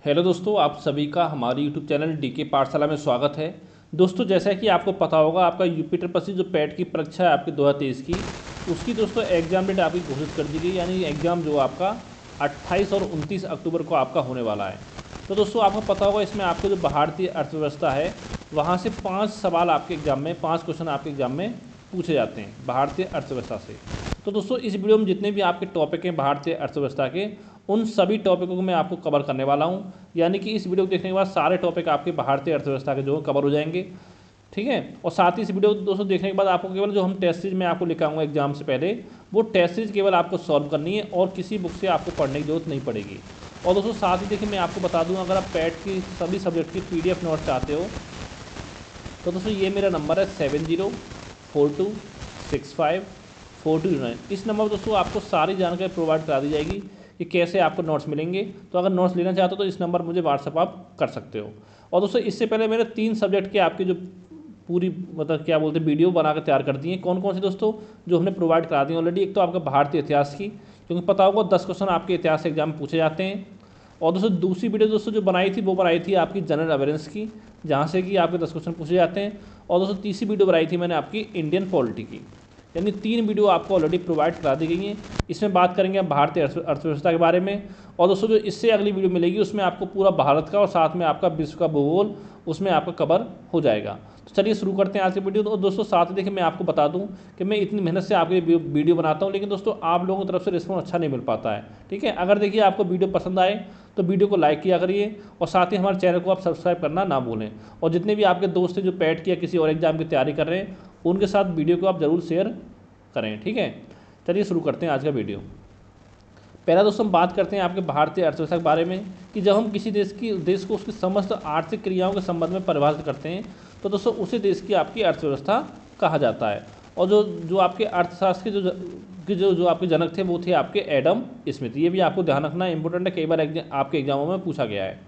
Hello दोस्तों, आप सभी का हमारे यूट्यूब चैनल डीके पाठशाला में स्वागत है। दोस्तों, जैसा कि आपको पता होगा, आपका यूपी ट्रिपल जो पैट की परीक्षा है आपकी 2023 की, उसकी दोस्तों एग्ज़ाम डेट आपकी घोषित कर दी गई। यानी एग्ज़ाम जो आपका 28 और 29 अक्टूबर को आपका होने वाला है। तो दोस्तों, आपको पता होगा इसमें आपको जो भारतीय अर्थव्यवस्था है वहाँ से 5 सवाल आपके एग्ज़ाम में, 5 क्वेश्चन आपके एग्ज़ाम में पूछे जाते हैं भारतीय अर्थव्यवस्था से। तो दोस्तों, इस वीडियो में जितने भी आपके टॉपिक हैं भारतीय अर्थव्यवस्था के, उन सभी टॉपिकों को मैं आपको कवर करने वाला हूं। यानी कि इस वीडियो को देखने के बाद सारे टॉपिक आपके भारतीय अर्थव्यवस्था के जो कवर हो जाएंगे, ठीक है। और साथ ही इस वीडियो को दोस्तों देखने के बाद आपको केवल जो हम टेस्ट सीरीज में आपको लिखाऊंगा एग्जाम से पहले, वो टेस्ट सीरीज केवल आपको सॉल्व करनी है और किसी बुक से आपको पढ़ने की जरूरत नहीं पड़ेगी। और दोस्तों साथ ही देखिए, मैं आपको बता दूँ, अगर आप पैट की सभी सब्जेक्ट की PDF नोट चाहते हो तो दोस्तों ये मेरा नंबर है 7042654209। इस नंबर पर दोस्तों आपको सारी जानकारी प्रोवाइड करा दी जाएगी कि कैसे आपको नोट्स मिलेंगे। तो अगर नोट्स लेना चाहते हो तो इस नंबर पर मुझे व्हाट्सअप आप कर सकते हो। और दोस्तों इससे पहले मैंने 3 सब्जेक्ट के आपकी जो पूरी मतलब क्या बोलते हैं वीडियो बना कर तैयार कर दी है। कौन कौन से दोस्तों जो हमने प्रोवाइड करा दी ऑलरेडी। एक तो आपका भारतीय इतिहास की, क्योंकि पता होगा 10 क्वेश्चन आपके इतिहास एग्जाम में पूछे जाते हैं। और दोस्तों दूसरी वीडियो दोस्तों जो बनाई थी वो बनाई थी आपकी जनरल अवेयरेंस की, जहाँ से कि आपके 10 क्वेश्चन पूछे जाते हैं। और दोस्तों तीसरी वीडियो बनाई थी मैंने आपकी इंडियन पॉलिटी की। यानी 3 वीडियो आपको ऑलरेडी प्रोवाइड करा दी गई हैं। इसमें बात करेंगे हम भारतीय अर्थव्यवस्था के बारे में। और दोस्तों जो इससे अगली वीडियो मिलेगी उसमें आपको पूरा भारत का और साथ में आपका विश्व का भूगोल उसमें आपका कवर हो जाएगा। तो चलिए शुरू करते हैं आज की वीडियो। तो दोस्तों साथ ही देखिए, मैं आपको बता दूं कि मैं इतनी मेहनत से आपके वीडियो बनाता हूं, लेकिन दोस्तों आप लोगों की तरफ से रिस्पॉन्स अच्छा नहीं मिल पाता है, ठीक है। अगर देखिए आपको वीडियो पसंद आए तो वीडियो को लाइक किया करिए और साथ ही हमारे चैनल को आप सब्सक्राइब करना ना भूलें। और जितने भी आपके दोस्त हैं जो पैट की या किसी और एग्जाम की तैयारी कर रहे हैं, उनके साथ वीडियो को आप ज़रूर शेयर करें, ठीक है। चलिए शुरू करते हैं आज का वीडियो। पहला दोस्तों हम बात करते हैं आपके भारतीय अर्थव्यवस्था के बारे में कि जब हम किसी देश को उसकी समस्त आर्थिक क्रियाओं के संबंध में परिभाषित करते हैं तो दोस्तों उसी देश की आपकी अर्थव्यवस्था कहा जाता है। और जो जो आपके अर्थशास्त्र के जो आपके जनक थे वो थे आपके एडम स्मिथ। ये भी आपको ध्यान रखना इंपॉर्टेंट है, कई बार आपके एग्जामों में पूछा गया है।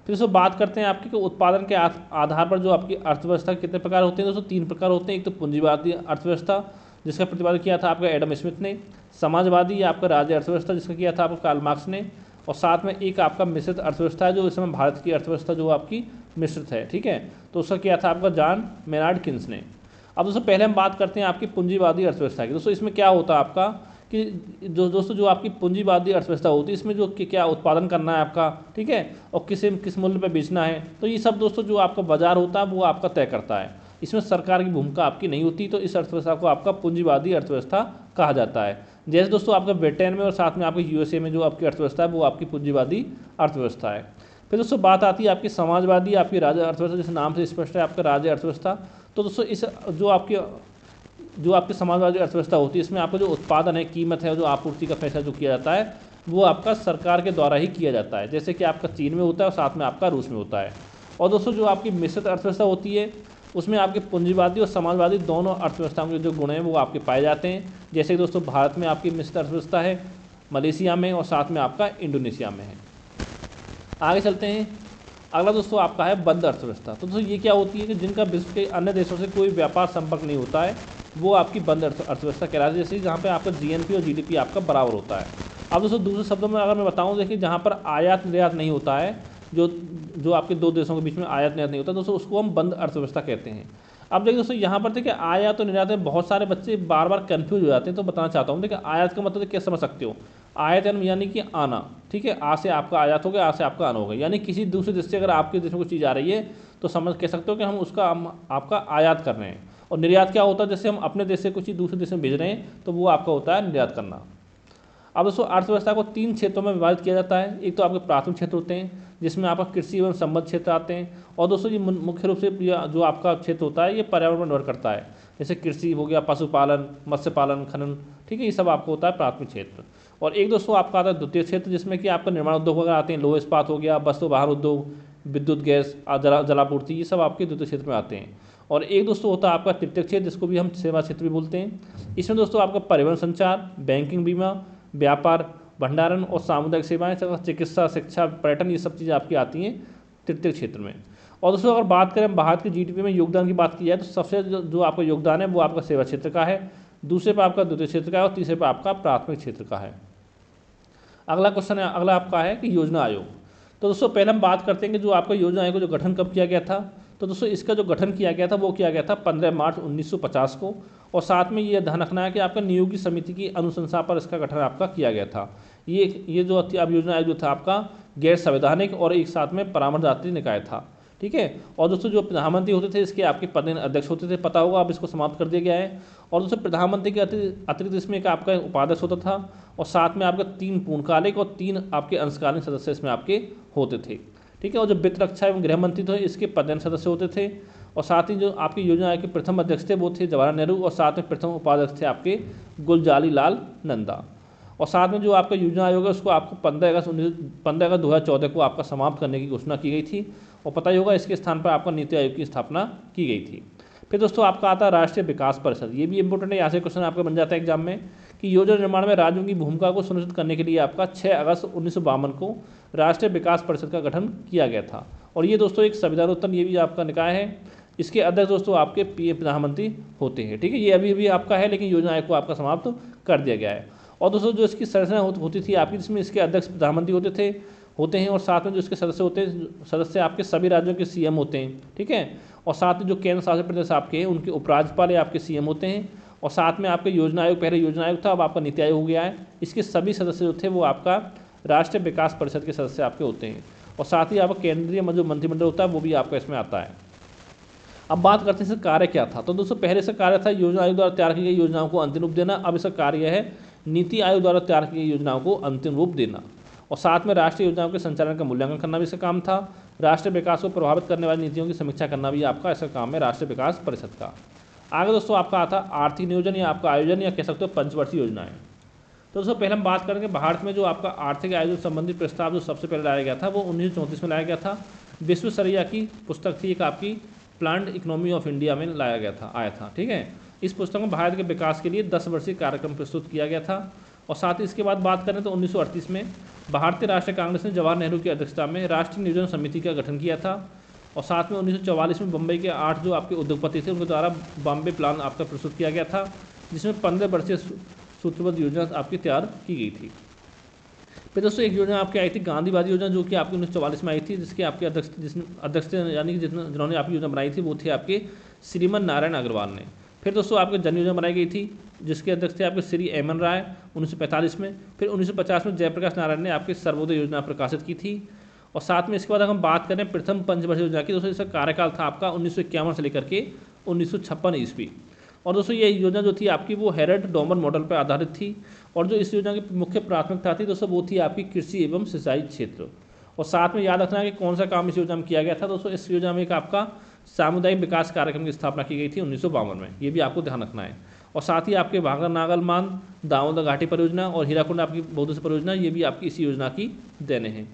फिर दोस्तों बात करते हैं आपके उत्पादन के आधार पर जो आपकी अर्थव्यवस्था कितने प्रकार होते हैं। दोस्तों 3 प्रकार होते हैं। एक तो पूंजीवादी अर्थव्यवस्था जिसका प्रतिपादन किया था आपका एडम स्मिथ ने, समाजवादी आपका राज्य अर्थव्यवस्था जिसका किया था आपका कार्ल मार्क्स ने, और साथ में एक आपका मिश्रित अर्थव्यवस्था है जो इस समय भारत की अर्थव्यवस्था जो आपकी मिश्रित है, ठीक है। तो उसका किया था आपका जॉन मेनार्ड किन्स ने। अब दोस्तों पहले हम बात करते हैं आपकी पूंजीवादी अर्थव्यवस्था की। दोस्तों इसमें क्या होता है आपका कि जो आपकी पूंजीवादी अर्थव्यवस्था होती है इसमें जो क्या उत्पादन करना है आपका, ठीक है, और किस मूल्य पर बेचना है, तो ये सब दोस्तों जो आपका बाजार होता है वो आपका तय करता है। इसमें सरकार की भूमिका आपकी नहीं होती। तो इस अर्थव्यवस्था को आपका पूंजीवादी अर्थव्यवस्था कहा जाता है। जैसे दोस्तों आपका ब्रिटेन में और साथ में आपके USA में जो आपकी अर्थव्यवस्था है वो आपकी पूंजीवादी अर्थव्यवस्था है। फिर दोस्तों बात आती है आपकी समाजवादी आपकी राज्य अर्थव्यवस्था, जिस नाम से स्पष्ट है आपका राज्य अर्थव्यवस्था। तो दोस्तों इस जो आपकी समाजवादी अर्थव्यवस्था होती है इसमें आपका जो उत्पादन है, कीमत है, जो आपूर्ति का फैसला जो किया जाता है वो आपका सरकार के द्वारा ही किया जाता है, जैसे कि आपका चीन में होता है और साथ में आपका रूस में होता है। और दोस्तों जो आपकी मिश्रित अर्थव्यवस्था होती है उसमें आपके पूंजीवादी और समाजवादी दोनों अर्थव्यवस्थाओं के जो गुण हैं वो आपके पाए जाते हैं। जैसे कि दोस्तों भारत में आपकी मिश्रित अर्थव्यवस्था है, मलेशिया में और साथ में आपका इंडोनेशिया में है। आगे चलते हैं। अगला दोस्तों आपका है बंद अर्थव्यवस्था। तो दोस्तों ये क्या होती है कि जिनका विश्व के अन्य देशों से कोई व्यापार संपर्क नहीं होता है, वो आपकी बंद अर्थव्यवस्था कहलाती है। जैसे जहाँ पे आपका GNP और GDP आपका बराबर होता है। अब दोस्तों दूसरे शब्दों में अगर मैं बताऊँ, देखिए जहाँ पर आयात निर्यात नहीं होता है, जो आपके दो देशों के बीच में आयात निर्यात नहीं होता, दोस्तों उसको हम बंद अर्थव्यवस्था कहते हैं। अब देखिए दोस्तों यहाँ पर देखिए आयात और निर्यात में बहुत सारे बच्चे बार बार कन्फ्यूज हो जाते हैं। तो बताना चाहता हूँ, देखिए आयात का मतलब क्या समझ सकते हो, आयात यानी कि आना, ठीक है। आ से आपका आयात हो गया, आ से आपका आना हो गया। यानी किसी दूसरे देश से अगर आपके देश में कोई चीज़ आ रही है तो समझ कह सकते हो कि हम आपका आयात कर रहे हैं। और निर्यात क्या होता है, जैसे हम अपने देश से कुछ चीज़ दूसरे देश में भेज रहे हैं तो वो आपका होता है निर्यात करना। अब दोस्तों अर्थव्यवस्था को 3 क्षेत्रों में विभाजित किया जाता है। एक तो आपके प्राथमिक क्षेत्र होते हैं जिसमें आपका कृषि एवं संबद्ध क्षेत्र आते हैं। और दोस्तों ये मुख्य रूप से जो आपका क्षेत्र होता है ये पर्यावरण पर निर्भर करता है, जैसे कृषि हो गया, पशुपालन, मत्स्य पालन, खनन, ठीक है, ये सब आपको होता है प्राथमिक क्षेत्र। और एक दोस्तों आपका आता है द्वितीय क्षेत्र जिसमें कि आपका निर्माण उद्योग वगैरह आते हैं, लोह इस्पात हो गया, वस्तु वाहन उद्योग, विद्युत गैस, जलापूर्ति, ये सब आपके द्वितीय क्षेत्र में आते हैं। और एक दोस्तों होता है आपका तृतीय क्षेत्र जिसको भी हम सेवा क्षेत्र भी बोलते हैं। इसमें दोस्तों आपका परिवहन, संचार, बैंकिंग, बीमा, व्यापार, भंडारण और सामुदायिक सेवाएं, चिकित्सा, शिक्षा, पर्यटन, ये सब चीज़ें आपकी आती हैं तृतीय क्षेत्र में। और दोस्तों अगर बात करें भारत की GDP में योगदान की बात की जाए तो सबसे जो आपका योगदान है वो आपका सेवा क्षेत्र का है, दूसरे पर आपका द्वितीय क्षेत्र का है और तीसरे पर आपका प्राथमिक क्षेत्र का है। अगला क्वेश्चन है, अगला आपका है कि योजना आयोग। तो दोस्तों पहले हम बात करते हैं कि जो आपका योजना आयोग का जो गठन कब किया गया था। तो दोस्तों इसका जो गठन किया गया था वो किया गया था 15 मार्च 1950 को। और साथ में ये ध्यान रखना है कि आपका नियोगी समिति की अनुशंसा पर इसका गठन आपका किया गया था। ये जो अब योजना आयोग जो था आपका गैर संवैधानिक और एक साथ में परामर्शदात्री निकाय था। ठीक है। और दोस्तों जो प्रधानमंत्री होते थे इसके आपके पदेन अध्यक्ष होते थे, पता होगा, अब इसको समाप्त कर दिया गया है। और दोस्तों प्रधानमंत्री के अतिरिक्त इसमें एक आपका उपाध्यक्ष होता था और साथ में आपका 3 पूर्णकालिक और 3 आपके अंशकालीन सदस्य इसमें आपके होते थे। ठीक है। और जो वित्त, रक्षा एवं गृह मंत्री थे इसके पदेन सदस्य होते थे। और साथ ही जो आपकी योजना आयोग के प्रथम अध्यक्ष थे वो थे जवाहरलाल नेहरू और साथ में प्रथम उपाध्यक्ष थे आपके गुलजारी लाल नंदा। और साथ में जो आपका योजना आयोग है उसको आपको 15 अगस्त 2014 को आपका समाप्त करने की घोषणा की गई थी। और पता ही होगा इसके स्थान पर आपका नीति आयोग की स्थापना की गई थी। फिर दोस्तों आपका आता है राष्ट्रीय विकास परिषद। ये भी इंपॉर्टेंट है, यहाँ से क्वेश्चन आपका बन जाता है एग्जाम में कि योजना निर्माण में राज्यों की भूमिका को सुनिश्चित करने के लिए आपका 6 अगस्त 1952 को राष्ट्रीय विकास परिषद का गठन किया गया था। और ये दोस्तों एक संविधानोत्तर ये भी आपका निकाय है। इसके अध्यक्ष दोस्तों आपके प्रधानमंत्री होते हैं। ठीक है। ये अभी भी आपका है लेकिन योजना आयोग को आपका समाप्त कर दिया गया है। और दोस्तों जो इसकी संरचना होती थी आपकी, जिसमें इसके अध्यक्ष प्रधानमंत्री होते हैं और साथ में जो इसके सदस्य होते हैं, सदस्य आपके सभी राज्यों के सीएम होते हैं। ठीक है। और साथ में जो केंद्र शासित प्रदेश आपके हैं उनके उपराज्यपाल आपके सीएम होते हैं। और साथ में आपके योजना आयोग, पहले योजना आयोग था अब आपका नीति आयोग हो गया है। इसके सभी सदस्य जो थे वो आपका राष्ट्रीय विकास परिषद के सदस्य आपके होते हैं। और साथ ही आपका केंद्रीय जो मंत्रिमंडल होता है वो भी आपका इसमें आता है। अब बात करते हैं इसका कार्य क्या था। तो दोस्तों पहले से कार्य था योजना आयोग द्वारा तैयार की गई योजनाओं को अंतिम रूप देना। अब इसका कार्य है नीति आयोग द्वारा तैयार की गई योजनाओं को अंतिम रूप देना। और साथ में राष्ट्रीय योजनाओं के संचालन का मूल्यांकन करना भी इसका काम था। राष्ट्रीय विकास को प्रभावित करने वाली नीतियों की समीक्षा करना भी आपका इसका काम है राष्ट्रीय विकास परिषद का। आगे दोस्तों आपका आता आर्थिक नियोजन या आपका आयोजन या कह सकते हो पंचवर्षीय योजनाएं। तो दोस्तों पहले हम बात करेंगे भारत में जो आपका आर्थिक आयोजन संबंधी प्रस्ताव जो सबसे पहले लाया गया था वो 1934 में लाया गया था। विश्वेश्वरैया की पुस्तक थी एक आपकी प्लान्ड इकोनॉमी ऑफ इंडिया में आया था। ठीक है। इस पुस्तक में भारत के विकास के लिए 10 वर्षीय कार्यक्रम प्रस्तुत किया गया था। और साथ ही इसके बाद बात करें तो 1938 में भारतीय राष्ट्रीय कांग्रेस ने जवाहर नेहरू की अध्यक्षता में राष्ट्रीय नियोजन समिति का गठन किया था। और साथ में 1944 में बम्बई के 8 जो आपके उद्योगपति थे उनके द्वारा बॉम्बे प्लान आपका प्रस्तुत किया गया था, जिसमें 15 वर्षीय सूत्रबद्ध योजना आपकी तैयार की गई थी। फिर दोस्तों एक योजना आपकी आई थी गांधीवादी योजना, जो कि आपकी 1944 में आई थी, जिसके आपके अध्यक्ष यानी कि जिन्होंने आपकी योजना बनाई थी वो थे आपके श्रीमन नारायण अग्रवाल ने। फिर दोस्तों आपके जन योजना बनाई गई थी जिसके अध्यक्ष थे आपके श्री एमएन राय 1945 में। फिर 1950 में जयप्रकाश नारायण ने आपकी सर्वोदय योजना प्रकाशित की थी। और साथ में इसके बाद अगर हम बात करें प्रथम पंचवर्षीय योजना की, दोस्तों इसका कार्यकाल था आपका 1951 से लेकर के 1956 ईस्वी। और दोस्तों ये योजना जो थी आपकी वो हेरल्ड डॉमर मॉडल पर आधारित थी। और जो इस योजना की मुख्य प्राथमिकता थी दोस्तों वो थी आपकी कृषि एवं सिंचाई क्षेत्र। और साथ में याद रखना है कि कौन सा काम इस योजना में किया गया था। दोस्तों इस योजना में एक आपका सामुदायिक विकास कार्यक्रम की स्थापना की गई थी 1952 में, ये भी आपको ध्यान रखना है। और साथ ही आपके भांगर नागल मान, दामोदर घाटी परियोजना और हीराकुंड आपकी बहुउद्देश्य परियोजना, ये भी आपकी इसी योजना की देने हैं।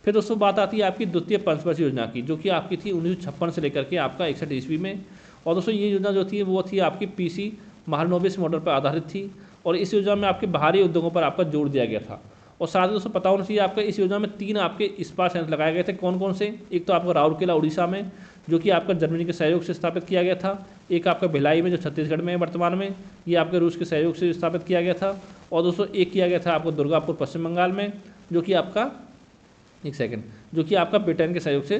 फिर दोस्तों बात आती है आपकी द्वितीय पंचवर्षीय योजना की, जो कि आपकी थी 1956 से लेकर के आपका 61 ईस्वी में। और दोस्तों ये योजना जो थी वो थी आपकी पीसी महालनोबिस मॉडल पर आधारित थी। और इस योजना में आपके बाहरी उद्योगों पर आपका जोर दिया गया था। और साथ ही दोस्तों पता होना चाहिए आपका इस योजना में 3 आपके इस्पात संयंत्र लगाए गए थे। कौन कौन से? एक तो आपका राउरकेला उड़ीसा में, जो कि आपका जर्मनी के सहयोग से स्थापित किया गया था। एक आपका भिलाई में जो छत्तीसगढ़ में है वर्तमान में, ये आपके रूस के सहयोग से स्थापित किया गया था। और दोस्तों एक किया गया था आपको दुर्गापुर पश्चिम बंगाल में, जो कि आपका ब्रिटेन के सहयोग से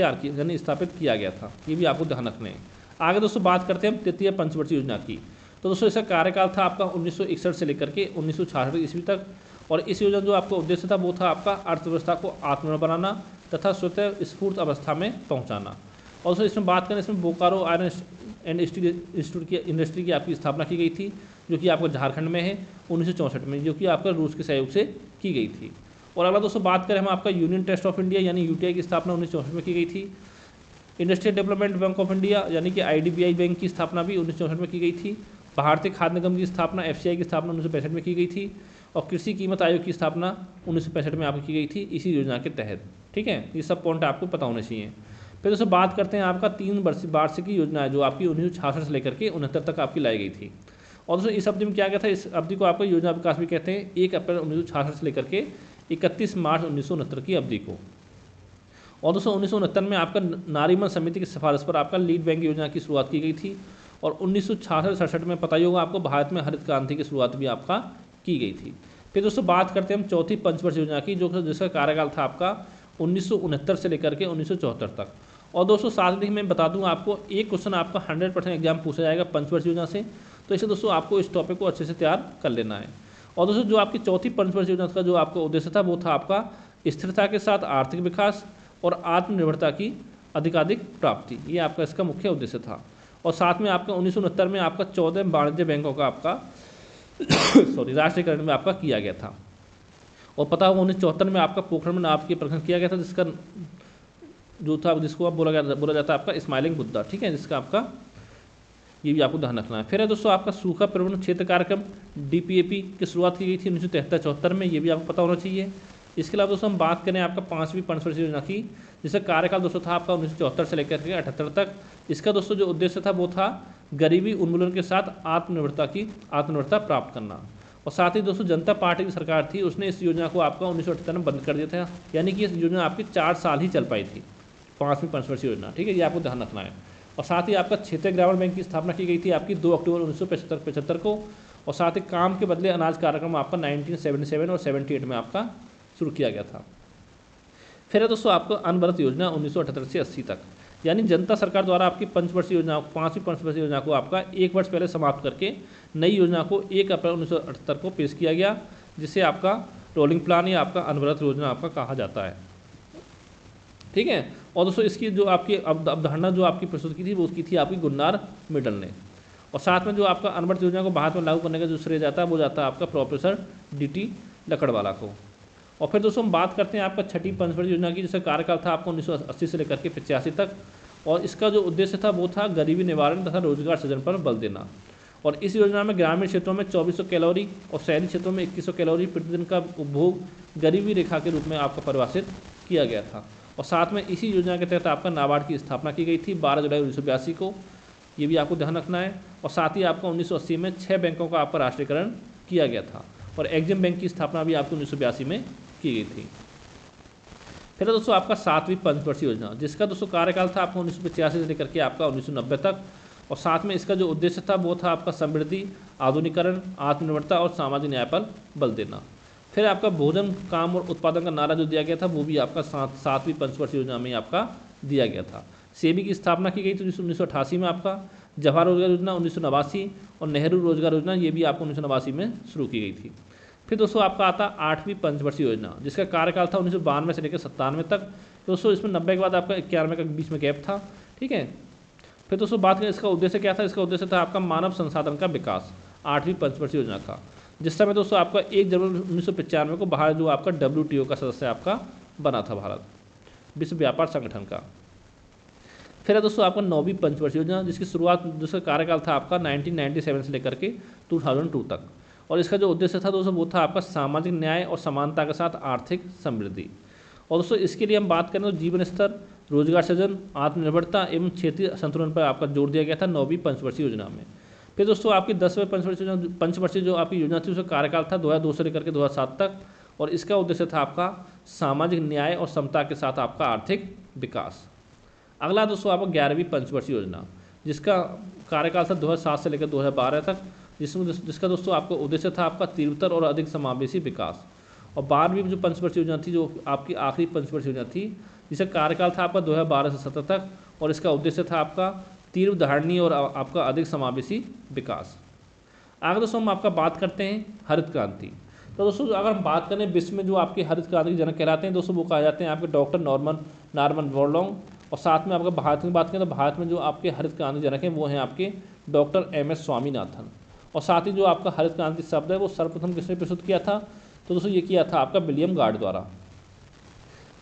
यानी स्थापित किया गया था। ये भी आपको ध्यान रखना है। आगे दोस्तों बात करते हैं हम तृतीय पंचवर्षीय योजना की। तो दोस्तों इसका कार्यकाल था आपका 1961 से लेकर के 1966 ईस्वी तक। और इस योजना जो आपका उद्देश्य था वो था आपका अर्थव्यवस्था को आत्मनिर्भर बनाना तथा स्वतः स्फूर्त अवस्था में पहुंचाना। और दोस्तों इसमें बात करें, इसमें बोकारो आयरन एंड इंस्टीट्यूट की इंडस्ट्री की आपकी स्थापना की गई थी, जो कि आपको झारखंड में है 1964 में, जो कि आपका रूस के सहयोग से की गई थी। और अगला दोस्तों बात करें हम आपका यूनियन ट्रस्ट ऑफ इंडिया यानी यूटीआई की स्थापना 1964 में की गई थी। Industrial development bank of India यानी कि आईडीबीआई बैंक की स्थापना भी 1964 में की गई थी। भारतीय खाद्य निगम की स्थापना एफसीआई की स्थापना 1965 में की गई थी। और कृषि कीमत आयोग की स्थापना 1965 में आपकी की गई थी इसी योजना के तहत। ठीक है, ये सब पॉइंट आपको पता होने चाहिए। फिर दोस्तों बात करते हैं आपका 3 वार्षिकी योजना है, जो आपकी 1966 से लेकर के 69 तक आपकी लाई गई थी। और दोस्तों इस अवधि में क्या गया था, इस अवधि को आपका योजना विकास भी कहते हैं। 1 अप्रैल 1966 से लेकर के 31 मार्च 1969 की अवधि को। और दोस्तों 1969 में आपका नारीमन समिति की सिफारिश पर आपका लीड बैंक योजना की शुरुआत की गई थी। और 1966-67 में पता ही होगा आपको भारत में हरित क्रांति की शुरुआत भी आपका की गई थी। फिर दोस्तों बात करते हैं हम चौथी पंचवर्षीय योजना की, जो जिसका कार्यकाल था आपका 1969 से लेकर के 1974 तक। और दोस्तों साथ ही मैं बता दूं आपको, एक क्वेश्चन आपका 100% एग्जाम पूछा जाएगा पंचवर्षीय योजना से, तो इसे दोस्तों आपको इस टॉपिक को अच्छे से तैयार कर लेना है। और दोस्तों जो आपकी चौथी पंचवर्षीय योजना का जो आपका उद्देश्य था वो था आपका स्थिरता के साथ आर्थिक विकास और आत्मनिर्भरता की अधिकाधिक प्राप्ति, ये आपका इसका मुख्य उद्देश्य था। और साथ में आपका 1969 में आपका 14 वाणिज्य बैंकों का आपका राष्ट्रीयकरण में आपका किया गया था। और पता होगा 1974 में आपका पोखरण में नाव के परीक्षण किया गया था, जिसका जो था जिसको आप बोला जाता है आपका स्माइलिंग बुद्धा, ठीक है, जिसका आपका ये भी आपको ध्यान रखना है। फिर है दोस्तों आपका सूखा प्रबंधन क्षेत्र कार्यक्रम DPAP की शुरुआत की गई थी 1973-74 में, ये भी आपको पता होना चाहिए। इसके अलावा दोस्तों हम बात करें आपका 5वीं पंचवर्षीय योजना की, जिसका कार्यकाल दोस्तों था आपका 1974 से लेकर के 78 तक। इसका दोस्तों जो उद्देश्य था वो था गरीबी उन्मूलन के साथ आत्मनिर्भरता प्राप्त करना। और साथ ही दोस्तों जनता पार्टी की सरकार थी, उसने इस योजना को आपका 1978 में बंद कर दिया था, यानी कि इस योजना आपकी 4 साल ही चल पाई थी, 5वीं पंचवर्षीय योजना, ठीक है, ये आपको ध्यान रखना है। और साथ ही आपका क्षेत्रीय ग्रामीण बैंक की स्थापना की गई थी आपकी 2 अक्टूबर 1975 को। और साथ ही काम के बदले अनाज कार्यक्रम आपका 1977 और 78 में आपका शुरू किया गया था। फिर है दोस्तों आपको अनवरत योजना 1978 से 80 तक, यानी जनता सरकार द्वारा आपकी पंचवर्षीय योजना 5वीं पंचवर्षीय योजना को आपका 1 वर्ष पहले समाप्त करके नई योजना को 1 अप्रैल 1978 को पेश किया गया, जिसे आपका रोलिंग प्लान या आपका अनवरत योजना आपका कहा जाता है, ठीक है। और दोस्तों इसकी जो आपकी अवधारणा जो आपकी प्रस्तुत की थी वो उसकी थी आपकी गुन्नार मिडल ने। और साथ में जो आपका अनवरत योजना को भारत में लागू करने का जो श्रेय जाता है वो जाता है आपका प्रोफेसर DT लकड़वाला को। और फिर दोस्तों हम बात करते हैं आपका 6ठी पंचवर्षीय योजना की, जिसका कार्यकाल था आपका 1980 से लेकर के 85 तक। और इसका जो उद्देश्य था वो था गरीबी निवारण तथा रोजगार सृजन पर बल देना। और इस योजना में ग्रामीण क्षेत्रों में 2400 कैलोरी और शहरी क्षेत्रों में 2100 कैलोरी प्रतिदिन का उपभोग गरीबी रेखा के रूप में आपका परिभाषित किया गया था। और साथ में इसी योजना के तहत आपका नाबार्ड की स्थापना की गई थी 12 जुलाई 1982 को, ये भी आपको ध्यान रखना है। और साथ ही आपका 1980 में 6 बैंकों का आपका राष्ट्रीयकरण किया गया था, और एग्जिम बैंक की स्थापना भी आपको 1982 में की गई थी। फिर दोस्तों आपका 7वीं पंचवर्षीय योजना, जिसका दोस्तों कार्यकाल था आपका 1985 से लेकर के आपका 1990 तक। और साथ में इसका जो उद्देश्य था वो था आपका समृद्धि, आधुनिकीकरण, आत्मनिर्भरता और सामाजिक न्याय पर बल देना। फिर आपका भोजन, काम और उत्पादन का नारा जो दिया गया था वो भी आपका 7वीं पंचवर्षीय योजना में आपका दिया गया था। सेबी की स्थापना की गई थी 1988 में आपका। जवाहर रोजगार योजना 1989 और नेहरू रोजगार योजना ये भी आपको 1989 में शुरू की गई थी। फिर दोस्तों आपका आता 8वीं पंचवर्षीय योजना, जिसका कार्यकाल था 1992 से लेकर 97 तक। दोस्तों इसमें 90 के बाद आपका 91 का बीच में गैप था, ठीक है। फिर दोस्तों बात करें इसका उद्देश्य क्या था, इसका उद्देश्य था आपका मानव संसाधन का विकास 8वीं पंचवर्षीय योजना का, जिस समय दोस्तों आपका 1 जनवरी 1995 को भारत जो आपका WTO का सदस्य आपका बना था, भारत विश्व व्यापार संगठन का। फिर है दोस्तों आपका 9वीं पंचवर्षीय योजना, जिसकी शुरुआत जिसका कार्यकाल था आपका 1997 से लेकर के 2002 तक। और इसका जो उद्देश्य था दोस्तों वो था आपका सामाजिक न्याय और समानता के साथ आर्थिक समृद्धि। और दोस्तों इसके लिए हम बात करें तो जीवन स्तर, रोजगार सृजन, आत्मनिर्भरता एवं क्षेत्रीय संतुलन पर आपका जोर दिया गया था 9वीं पंचवर्षीय योजना में। फिर दोस्तों आपकी 10वें पंचवर्षीय जो आपकी योजना थी उसका कार्यकाल था 2002 से लेकर के 2007 तक। और इसका उद्देश्य था आपका सामाजिक न्याय और समता के साथ आपका आर्थिक विकास। अगला दोस्तों आपका 11वीं पंचवर्षीय योजना, जिसका कार्यकाल था 2007 से लेकर 2012 तक, जिसका दोस्तों आपका उद्देश्य था आपका तीव्रतर और अधिक समावेशी विकास। और 12वीं जो पंचवर्षीय योजना थी जो आपकी आखिरी पंचवर्षीय योजना थी, जिसका कार्यकाल था आपका 2012 से 2017 तक। और इसका उद्देश्य था आपका तीव्र धारणीय और आपका अधिक समावेशी विकास। आगे दोस्तों हम आपका बात करते हैं हरित क्रांति। तो दोस्तों अगर हम बात करें विश्व में जो आपकी हरित क्रांति के जनक कहलाते हैं दोस्तों वो कहा जाते हैं आपके डॉक्टर नॉर्मन बोरलॉन्ग। और साथ में आपका भारत की बात करें तो भारत में जो आपके हरित क्रांति जनक हैं वो हैं आपके डॉक्टर MS स्वामीनाथन। और साथ ही जो आपका हरित क्रांति शब्द है वो सर्वप्रथम किसने प्रस्तुत किया था, तो दोस्तों ये किया था आपका विलियम गार्ड द्वारा।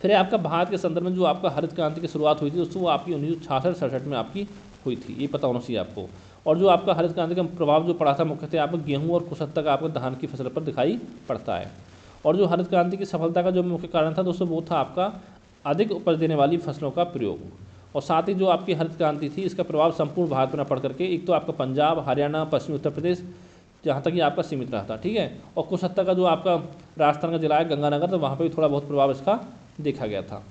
फिर आपका भारत के संदर्भ में जो आपका हरित क्रांति की शुरुआत हुई थी दोस्तों वो आपकी 1966-67 में आपकी हुई थी, ये पता होना चाहिए आपको। और जो आपका हरित क्रांति का प्रभाव जो पड़ा था मुख्यतः आपको गेहूं और कुसत्ता का आपको धान की फसल पर दिखाई पड़ता है। और जो हरित क्रांति की सफलता का जो मुख्य कारण था दोस्तों वो था आपका अधिक उपज देने वाली फसलों का प्रयोग। और साथ ही जो आपकी हरित क्रांति थी इसका प्रभाव संपूर्ण भारत में न पड़ करके एक तो आपका पंजाब, हरियाणा, पश्चिमी उत्तर प्रदेश जहाँ तक ये आपका सीमित रहा था, ठीक है। और कुसत्ता का जो आपका राजस्थान का जिला है गंगानगर, तो वहाँ पर भी थोड़ा बहुत प्रभाव इसका देखा गया था।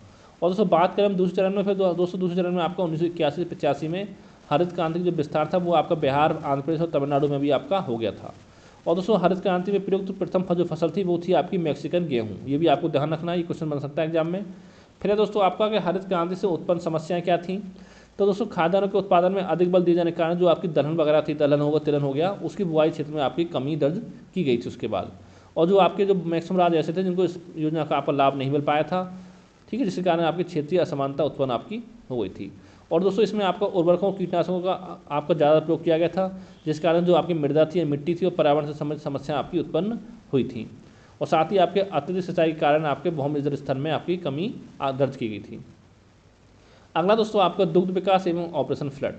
और दोस्तों बात करें हम दूसरे चरण में, फिर दोस्तों दूसरे चरण में आपका 1981 से 85 में हरित क्रांति का जो विस्तार था वो आपका बिहार, आंध्र प्रदेश और तमिलनाडु में भी आपका हो गया था। और दोस्तों हरित क्रांति में प्रयुक्त प्रथम जो फसल थी वो थी आपकी मैक्सिकन गेहूँ, ये भी आपको ध्यान रखना है, ये क्वेश्चन बन सकता है एग्जाम में। फिर है दोस्तों आपका कि हरित क्रांति से उत्पन्न समस्याएं क्या थी। तो दोस्तों खाद्यान्नों के उत्पादन में अधिक बल दिए जाने के कारण जो आपकी दलहन वगैरह थी, दलहन होगा तिलहन हो गया, उसकी बुआई क्षेत्र में आपकी कमी दर्ज की गई थी उसके बाद। और जो आपके जो मैक्सिमम राज्य ऐसे थे जिनको इस योजना का आपका लाभ नहीं मिल पाया था, ठीक है, जिसके कारण आपकी क्षेत्रीय असमानता उत्पन्न आपकी हो गई थी। और दोस्तों इसमें आपका उर्वरकों कीटनाशकों का आपका ज़्यादा प्रयोग किया गया था, जिस कारण जो आपकी मृदा थी, मिट्टी थी और पर्यावरण से संबंधित समस्याएं आपकी उत्पन्न हुई थी। और साथ ही आपके अत्यधिक सिंचाई के कारण आपके भूमि जल स्तर में आपकी कमी दर्ज की गई थी। अगला दोस्तों आपका दुग्ध विकास एवं ऑपरेशन फ्लड।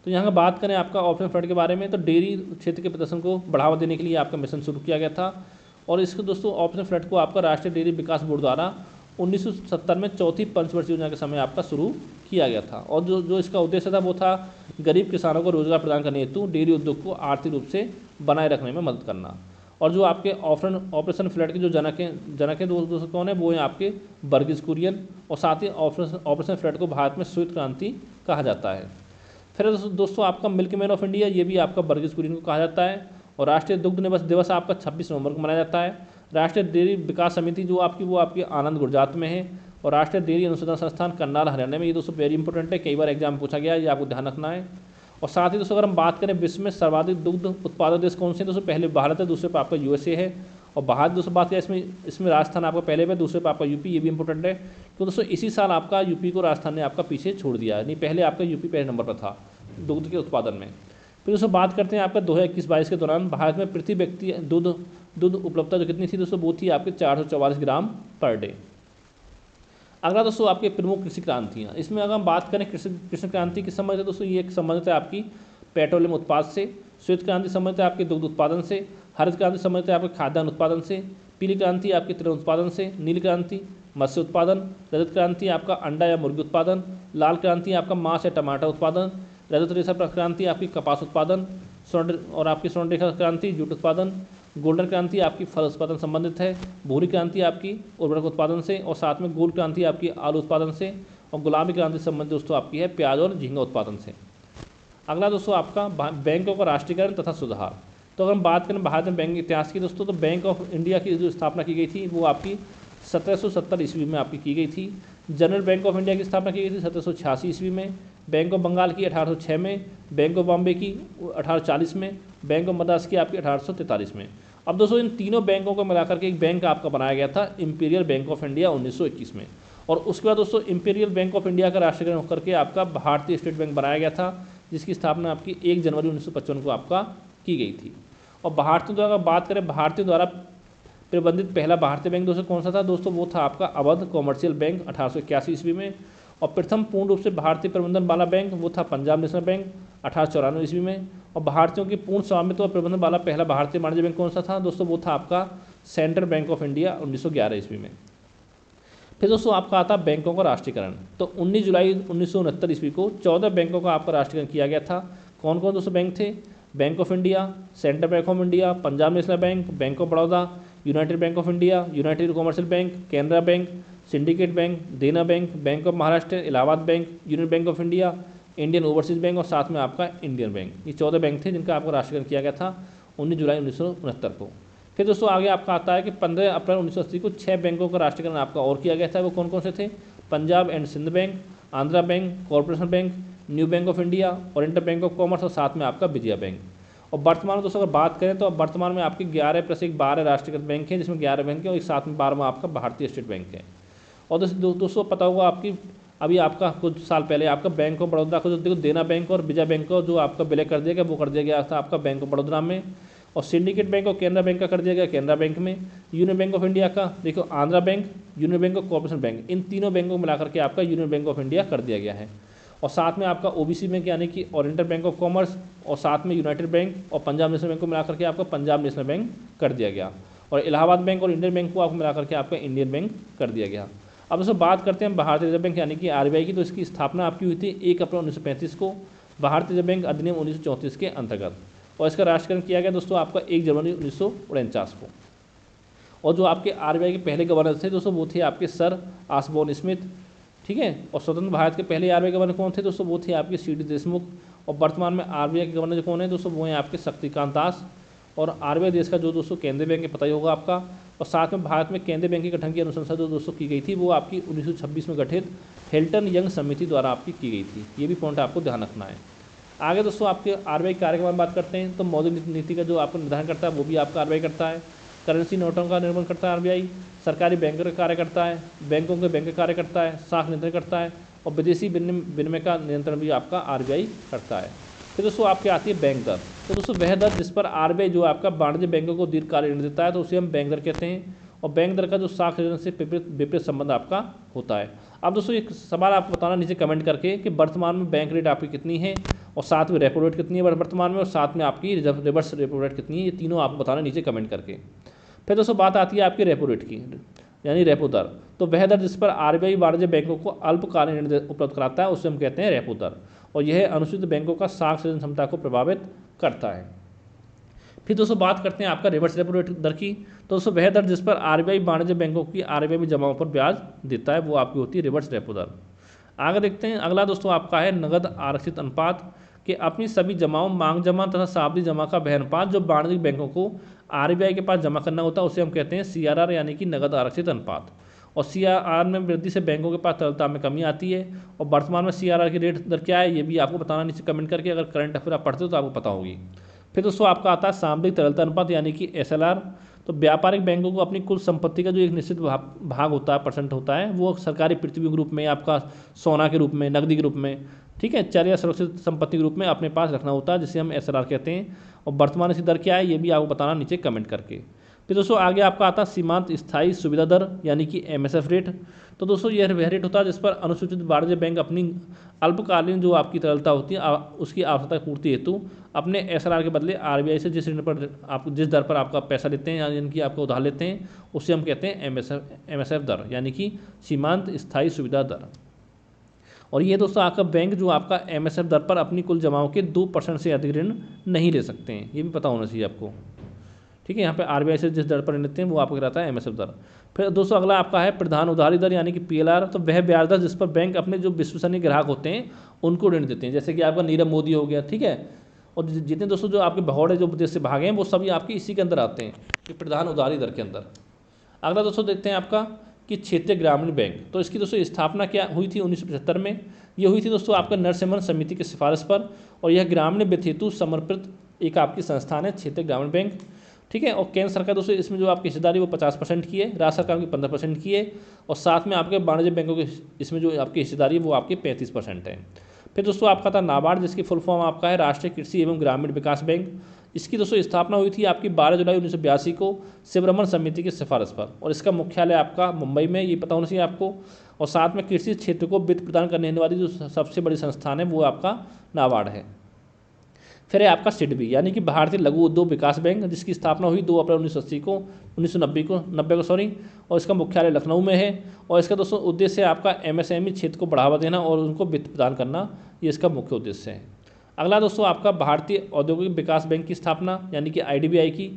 तो यहाँ बात करें आपका ऑपरेशन फ्लड के बारे में, तो डेयरी क्षेत्र के प्रदर्शन को बढ़ावा देने के लिए आपका मिशन शुरू किया गया था। और इसको दोस्तों ऑपरेशन फ्लड को आपका राष्ट्रीय डेयरी विकास बोर्ड द्वारा 1970 में चौथी पंचवर्षीय योजना के समय आपका शुरू किया गया था। और जो इसका उद्देश्य था वो था गरीब किसानों को रोजगार प्रदान करने हेतु डेयरी उद्योग को आर्थिक रूप से बनाए रखने में मदद करना। और जो आपके ऑपरेशन फ्लड के जो जनक हैं दोस्तों कौन है, वो हैं आपके वर्गीज कुरियन। और साथ ही ऑपरेशन फ्लड को भारत में श्वेत क्रांति कहा जाता है। फिर दोस्तों आपका मिल्कमैन ऑफ इंडिया, ये भी आपका वर्गीज कुरियन को कहा जाता है। और राष्ट्रीय दुग्ध दिवस आपका 26 नवंबर को मनाया जाता है। राष्ट्रीय डेयरी विकास समिति जो आपकी वो आपकी आनंद गुजरात में है। और राष्ट्रीय डेयरी अनुसंधान संस्थान करनाल हरियाणा में। ये दोस्तों वेरी इंपॉर्टेंट है, कई बार एग्जाम में पूछा गया है, ये आपको ध्यान रखना है। और साथ ही दोस्तों अगर हम बात करें विश्व में सर्वाधिक दुग्ध उत्पादक देश कौन से हैं, दोस्तों पहले भारत है, दूसरे पर आपका यूएसए है। और भारत दोस्तों बात करें इसमें राजस्थान आपका पहले पे, दूसरे पर आपका यूपी, ये भी इंपॉर्टेंट है। तो दोस्तों इसी साल आपका यूपी को राजस्थान ने आपका पीछे छोड़ दिया है, नहीं पहले आपका यूपी पहले नंबर पर था दुग्ध के उत्पादन में। फिर दोस्तों बात करते हैं आपका 2021-22 के दौरान भारत में प्रति व्यक्ति दूध उपलब्धता जो कितनी थी दोस्तों, वो थी आपके 444 ग्राम पर डे। अगला दोस्तों आपके प्रमुख कृषि क्रांतियाँ, इसमें अगर हम बात करें कृषि क्रांति किस संबंधित है दोस्तों, ये एक संबंधित है आपकी पेट्रोलियम उत्पाद से। श्वेत क्रांति संबंधित है आपके दुग्ध उत्पादन से। हरित क्रांति संबंधित है आपके खाद्यान्न उत्पादन से। पीली क्रांति आपके तिलहन उत्पादन से। नीली क्रांति मत्स्य उत्पादन। रजत क्रांति आपका अंडा या मुर्गी उत्पादन। लाल क्रांति आपका मांस या टमाटर उत्पादन। रजत रेशा क्रांति आपकी कपास उत्पादन। और आपकी स्वर्ण रेखा क्रांति जूट उत्पादन। गोल्डन क्रांति आपकी फल उत्पादन संबंधित है। भूरी क्रांति आपकी उर्वरक उत्पादन से। और साथ में गोल्ड क्रांति आपकी आलू उत्पादन से। और गुलाबी क्रांति संबंधित दोस्तों आपकी है प्याज और झींगा उत्पादन से। अगला दोस्तों आपका बैंकों का राष्ट्रीयकरण तथा सुधार। तो अगर हम बात करें भारत में बैंक इतिहास की दोस्तों, तो बैंक ऑफ इंडिया की जो स्थापना की गई थी वो आपकी 1770 ईस्वी में आपकी की गई थी। जनरल बैंक ऑफ इंडिया की स्थापना की गई थी 1786 ईस्वी में। बैंक ऑफ बंगाल की 1806 में। बैंक ऑफ बॉम्बे की 1840 में। बैंक ऑफ मद्रास की आपकी 1843 में। अब दोस्तों इन तीनों बैंकों को मिलाकर के एक बैंक आपका बनाया गया था इंपीरियल बैंक ऑफ इंडिया 1921 में। और उसके बाद दोस्तों इंपीरियल बैंक ऑफ इंडिया का राष्ट्रीयकरण होकर के आपका भारतीय स्टेट बैंक बनाया गया था, जिसकी स्थापना आपकी 1 जनवरी 1955 को आपका की गई थी। और भारतीयों द्वारा बात करें, भारतीयों द्वारा प्रबंधित पहला भारतीय बैंक दोस्तों कौन सा था दोस्तों, वो था आपका अवध कॉमर्शियल बैंक 1881 ईस्वी में। और प्रथम पूर्ण रूप से भारतीय प्रबंधन वाला बैंक वो था पंजाब नेशनल बैंक 1894 ईस्वी में। और भारतीयों की पूर्ण स्वामित्व और प्रबंधन वाला पहला भारतीय वाणिज्य बैंक कौन सा था दोस्तों, वो था आपका सेंट्रल बैंक ऑफ इंडिया 1911 ईस्वी में। फिर दोस्तों आपका आता बैंकों का राष्ट्रीयकरण। तो 19 जुलाई 1969 ईस्वी को 14 बैंकों का आपका राष्ट्रीयकरण किया गया था। कौन कौन दोस्तों बैंक थे, Bank of India, Central Bank of India, Punjab National Bank, Bank of Baroda, United Bank of India, United Commercial Bank, Canara Bank, Syndicate Bank, Dena Bank, Bank of Maharashtra, Allahabad Bank, Union Bank of India, Indian Overseas Bank और साथ में आपका Indian bank. ये 14 bank थे जिनका आपका राष्ट्रीयकरण किया गया था 19 जुलाई 1969 को। फिर दोस्तों आगे आपका आता है कि 15 अप्रैल 1980 को 6 बैंकों का राष्ट्रीयकरण आपका और किया गया था। वो कौन कौन से थे, Punjab and Sind bank, Andhra bank, corporation bank, new bank of India, oriental bank of commerce और साथ में आपका विजया बैंक। और वर्तमान में दोस्तों अगर बात करें तो वर्तमान में आपके 11 + 1 12 राष्ट्रीयकृत बैंक हैं, जिसमें 11 बैंक हैं और एक साथ में 12वां आपका भारतीय स्टेट बैंक है। और दोस्तों पता होगा आपकी अभी आपका कुछ साल पहले आपका बैंक ऑफ बड़ौदा को जो देखो देना बैंक और विजया बैंक को जो आपका विलय कर दिया गया वो कर दिया गया था आपका बैंक ऑफ बड़ौदा में। और सिंडिकेट बैंक और केनरा बैंक का कर दिया गया केनरा बैंक में। यूनियन बैंक ऑफ इंडिया का देखो आंध्रा बैंक, यूनियन बैंक और कॉर्पोरेशन बैंक, इन तीनों बैंकों को मिलाकर के आपका यूनियन बैंक ऑफ इंडिया कर दिया गया है। और साथ में आपका ओबीसी बैंक यानी कि ओरिएंटल बैंक ऑफ कॉमर्स और साथ में यूनाइटेड बैंक और पंजाब नेशनल बैंक को मिलाकर के आपका पंजाब नेशनल बैंक कर दिया गया। और इलाहाबाद बैंक और इंडियन बैंक को आपको मिलाकर के आपका इंडियन बैंक कर दिया गया। अब दोस्तों बात करते हैं भारतीय रिजर्व बैंक यानी कि आरबीआई की। तो इसकी स्थापना आपकी हुई थी 1 अप्रैल 1935 को भारतीय रिजर्व बैंक अधिनियम 1934 के अंतर्गत। और इसका राष्ट्रीयकरण किया गया दोस्तों आपका 1 जनवरी 1949 को। और जो आपके आरबीआई के पहले गवर्नर थे दोस्तों वो थे आपके सर ऑसबोर्न स्मिथ, ठीक है। और स्वतंत्र भारत के पहले आरबीआई गवर्नर कौन थे दोस्तों, वो थे आपके सीडी देशमुख। और वर्तमान में आरबीआई के गवर्नर जो कौन है दोस्तों, वो हैं आपके शक्तिकांत दास। और आरबीआई देश का जो दोस्तों केंद्रीय बैंक है, पता ही होगा आपका। और साथ में भारत में केंद्रीय बैंक के गठन की अनुशंसा जो दोस्तों की गई थी वो आपकी 1926 में गठित हेल्टन यंग समिति द्वारा आपकी की गई थी। ये भी पॉइंट आपको ध्यान रखना है। आगे दोस्तों आपके आरबीआई कार्य के बारे में बात करते हैं तो मौद्रिक नीति का जो आपको निर्धारण करता है वो भी आपका आरबीआई करता है। करेंसी नोटों का निर्माण करता है आरबीआई, सरकारी बैंकों का कार्य करता है, बैंकों के बैंक कार्य करता है, साख नियंत्रण करता है और विदेशी विनिमय का नियंत्रण भी आपका आरबीआई करता है। फिर दोस्तों आपकी आती है बैंक दर। तो दोस्तों वह दर जिस पर आरबीआई जो आपका वाणिज्य बैंकों को दीर्घकालिक ऋण देता है तो उसे हम बैंक दर कहते हैं। और बैंक दर का जो साख ऋण से विपरीत संबंध आपका होता है। अब दोस्तों एक सवाल आपको बताना नीचे कमेंट करके कि वर्तमान में बैंक रेट आपकी कितनी है और साथ में रेपो रेट कितनी है वर्तमान में, और साथ में आपकी रिवर्स रेपो रेट कितनी है, ये तीनों आपको बताना नीचे कमेंट करके। फिर दोस्तों बात आती है आपकी रेपो रेट की, यानी रेपो दर। तो वह दर जिस पर आरबीआई वाणिज्य बैंकों को अल्पकालीन ऋण उपलब्ध कराता है उसे हम कहते हैं रेपो दर, और यह अनुसूचित बैंकों का साख सृजन क्षमता को प्रभावित करता है। फिर दोस्तों बात करते हैं आपका रिवर्स रेपो रेट दर की। तो दोस्तों वह दर जिस पर आरबीआई वाणिज्य बैंकों की आरबीआई में जमाओं पर ब्याज देता है वो आपकी होती है रिवर्स रेपो दर। आगे देखते हैं अगला दोस्तों आपका है नगद आरक्षित अनुपात, कि अपनी सभी जमाओं, मांग जमा तथा सावधि जमा का वह अनुपात जो वाणिज्यिक बैंकों को आरबीआई के पास जमा करना होता है उसे हम कहते हैं सीआरआर, यानी कि नगद आरक्षित अनुपात। और सीआरआर में वृद्धि से बैंकों के पास तरलता में कमी आती है। और वर्तमान में सीआरआर की रेट दर क्या है ये भी आपको बताना नीचे कमेंट करके, अगर करंट अफेयर आप पढ़ते हो तो आपको पता होगी। फिर दोस्तों आपका आता है सामरिक तरलता अनुपात, यानी कि एसएलआर। तो व्यापारिक बैंकों को अपनी कुल संपत्ति का जो एक निश्चित भाग होता है, परसेंट होता है, वो सरकारी पृथ्वी के रूप में, आपका सोना के रूप में, नकदी के रूप में, ठीक है, चर या सुरक्षित संपत्ति के रूप में अपने पास रखना होता है, जिसे हम एसएलआर कहते हैं। और वर्तमान इसकी दर क्या है ये भी आपको बताना नीचे कमेंट करके। फिर दोस्तों आगे आपका आता है सीमांत स्थायी सुविधा दर, यानी कि एमएसएफ रेट। तो दोस्तों यह वह रेट होता है जिस पर अनुसूचित वाणिज्य बैंक अपनी अल्पकालीन जो आपकी तरलता होती है उसकी आवश्यकता पूर्ति हेतु अपने एसएलआर के बदले आरबीआई से जिस ऋण पर आप जिस दर पर आपका पैसा लेते हैं, यानी कि आपका उधार लेते हैं, उसे हम कहते हैं एमएसएफ दर, यानी कि सीमांत स्थायी सुविधा दर। और ये दोस्तों आपका बैंक जो आपका एमएसएफ दर पर अपनी कुल जमाओं के 2% से अधिक ऋण नहीं ले सकते हैं, ये भी पता होना चाहिए आपको, ठीक है। यहाँ पे आरबीआई से जिस दर पर ऋण लेते हैं वो आपको कहलाता है एमएसएफ दर। फिर दोस्तों अगला आपका है प्रधान उधारी दर, यानी कि पीएलआर। तो वह ब्याज दर जिस पर बैंक अपने जो विश्वसनीय ग्राहक होते हैं उनको ऋण देते हैं, जैसे कि आपका नीरव मोदी हो गया, ठीक है। और जितने दोस्तों जो आपके भगौड़े जो विदेश से भागे हैं वो सभी आपके इसी के अंदर आते हैं, कि प्रधान उधारी दर के अंदर। अगला दोस्तों देखते हैं आपका कि क्षेत्रीय ग्रामीण बैंक। तो इसकी दोस्तों स्थापना क्या हुई थी 1975 में। ये हुई थी दोस्तों आपका नरसिम्हन समिति की सिफारिश पर, और यह ग्रामीण वित्त हेतु समर्पित एक आपकी संस्थान है, क्षेत्रीय ग्रामीण बैंक, ठीक है। और केंद्र सरकार दोस्तों इसमें जो आपकी हिस्सेदारी वो 50% की है, राज्य सरकार की 15% की है, और साथ में आपके वाणिज्य बैंकों की इसमें जो आपकी हिस्सेदारी है वो आपकी 35% है। फिर दोस्तों आपका था नाबार्ड, जिसकी फुल फॉर्म आपका है राष्ट्रीय कृषि एवं ग्रामीण विकास बैंक। इसकी दोस्तों स्थापना हुई थी आपकी 12 जुलाई 1982 को शिवरमन समिति की सिफारिश पर, और इसका मुख्यालय आपका मुंबई में, ये पता होना चाहिए आपको। और साथ में कृषि क्षेत्र को वित्त प्रदान करने वाली जो सबसे बड़ी संस्थान है वो आपका नाबार्ड है। फिर है आपका सिडबी, यानी कि भारतीय लघु उद्योग विकास बैंक, जिसकी स्थापना हुई 2 अप्रैल 1990 को, और इसका मुख्यालय लखनऊ में है। और इसका दोस्तों उद्देश्य है आपका एमएसएमई क्षेत्र को बढ़ावा देना और उनको वित्त प्रदान करना, ये इसका मुख्य उद्देश्य है। अगला दोस्तों आपका भारतीय औद्योगिक विकास बैंक की स्थापना, यानी कि आईडीबीआई की,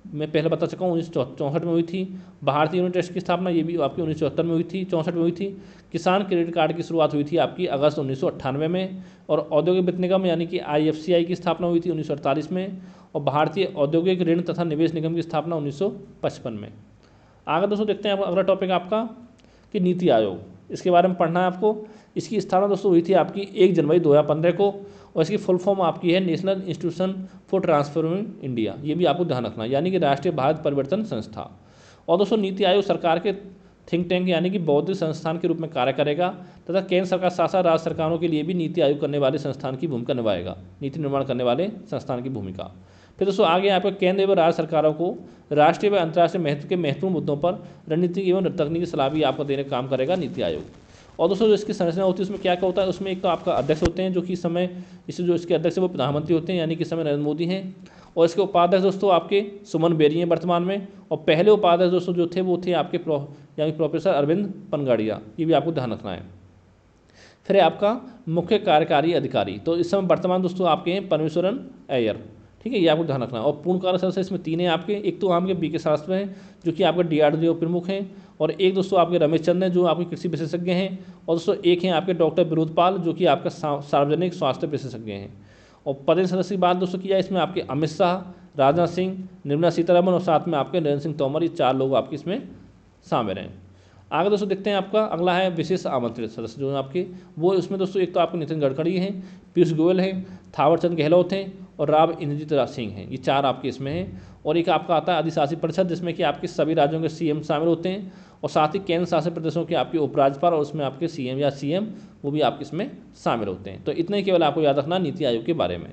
मैं पहले बता चुका हूँ 1964 में हुई थी। भारतीय यूनिट ट्रस्ट की स्थापना ये भी आपकी 1974 में हुई थी, 64 में हुई थी। किसान क्रेडिट कार्ड की शुरुआत हुई थी आपकी अगस्त 1998 में। और औद्योगिक वित्त निगम यानी कि आईएफसीआई की स्थापना हुई थी 1948 में। और भारतीय औद्योगिक ऋण तथा निवेश निगम की स्थापना 1955 में। आगे दोस्तों देखते हैं अगला टॉपिक आपका कि नीति आयोग, इसके बारे में पढ़ना है आपको। इसकी स्थापना दोस्तों हुई थी आपकी 1 जनवरी 2015 को, और इसकी फुल फॉर्म आपकी है national institution for transforming India, ये भी आपको ध्यान रखना, यानी कि राष्ट्रीय भारत परिवर्तन संस्था। और दोस्तों नीति आयोग सरकार के थिंक टैंक यानी कि बौद्धिक संस्थान के रूप में कार्य करेगा, तथा केंद्र सरकार साथ साथ राज्य सरकारों के लिए भी नीति आयोग करने वाले संस्थान की भूमिका निभाएगा, नीति निर्माण करने वाले संस्थान की भूमिका। फिर दोस्तों आगे यहाँ पर केंद्र एवं राज्य सरकारों को राष्ट्रीय व अंतर्राष्ट्रीय महत्व के महत्वपूर्ण मुद्दों पर रणनीतिक एवं तकनीकी सलाह भी आपको देने का काम करेगा नीति आयोग। और दोस्तों जो इसकी संरचना होती है उसमें क्या क्या होता है, उसमें एक तो आपका अध्यक्ष होते हैं, जो कि इस समय जो इसके अध्यक्ष है वो प्रधानमंत्री होते हैं, यानी कि इस समय नरेंद्र मोदी हैं। और इसके उपाध्यक्ष दोस्तों आपके सुमन बेरी हैं वर्तमान में। और पहले उपाध्यक्ष दोस्तों जो थे वो थे आपके यानी प्रोफेसर अरविंद पनगाड़िया, ये भी आपको ध्यान रखना है। फिर है आपका मुख्य कार्यकारी अधिकारी, तो इस समय वर्तमान दोस्तों आपके हैं परमेश्वरन अय्यर, ठीक है, ये आपको ध्यान रखना है। और पूर्ण कार्य सदस्य इसमें 3 हैं आपके, एक तो आपके बीके शास्त्री हैं जो कि आपके डीआरडीओ प्रमुख हैं, और एक दोस्तों आपके रमेश चंद्र हैं जो आपके कृषि विशेषज्ञ हैं, और दोस्तों एक हैं आपके डॉक्टर विनोद पाल जो कि आपका सार्वजनिक स्वास्थ्य विशेषज्ञ हैं। और पदेन सदस्य की बात दोस्तों की जाए इसमें आपके अमित शाह, राजनाथ सिंह, निर्मला सीतारमण और साथ में आपके नरेंद्र सिंह तोमर, ये 4 लोग आपके इसमें शामिल हैं। आगे दोस्तों देखते हैं आपका अगला है विशेष आमंत्रित सदस्य जो है आपके, वो उसमें दोस्तों एक तो आपके नितिन गडकरी हैं, पीयूष गोयल हैं, थावरचंद गहलोत हैं और राव इंद्रजीत सिंह हैं, ये 4 आपके इसमें हैं। और एक आपका आता है अधिशासी परिषद जिसमें कि आपके सभी राज्यों के सीएम शामिल होते हैं और साथ ही केंद्र शासित प्रदेशों के आपके उपराज्यपाल और उसमें आपके सीएम या सीएम वो भी आपके इसमें शामिल होते हैं। तो इतना ही केवल आपको याद रखना नीति आयोग के बारे में।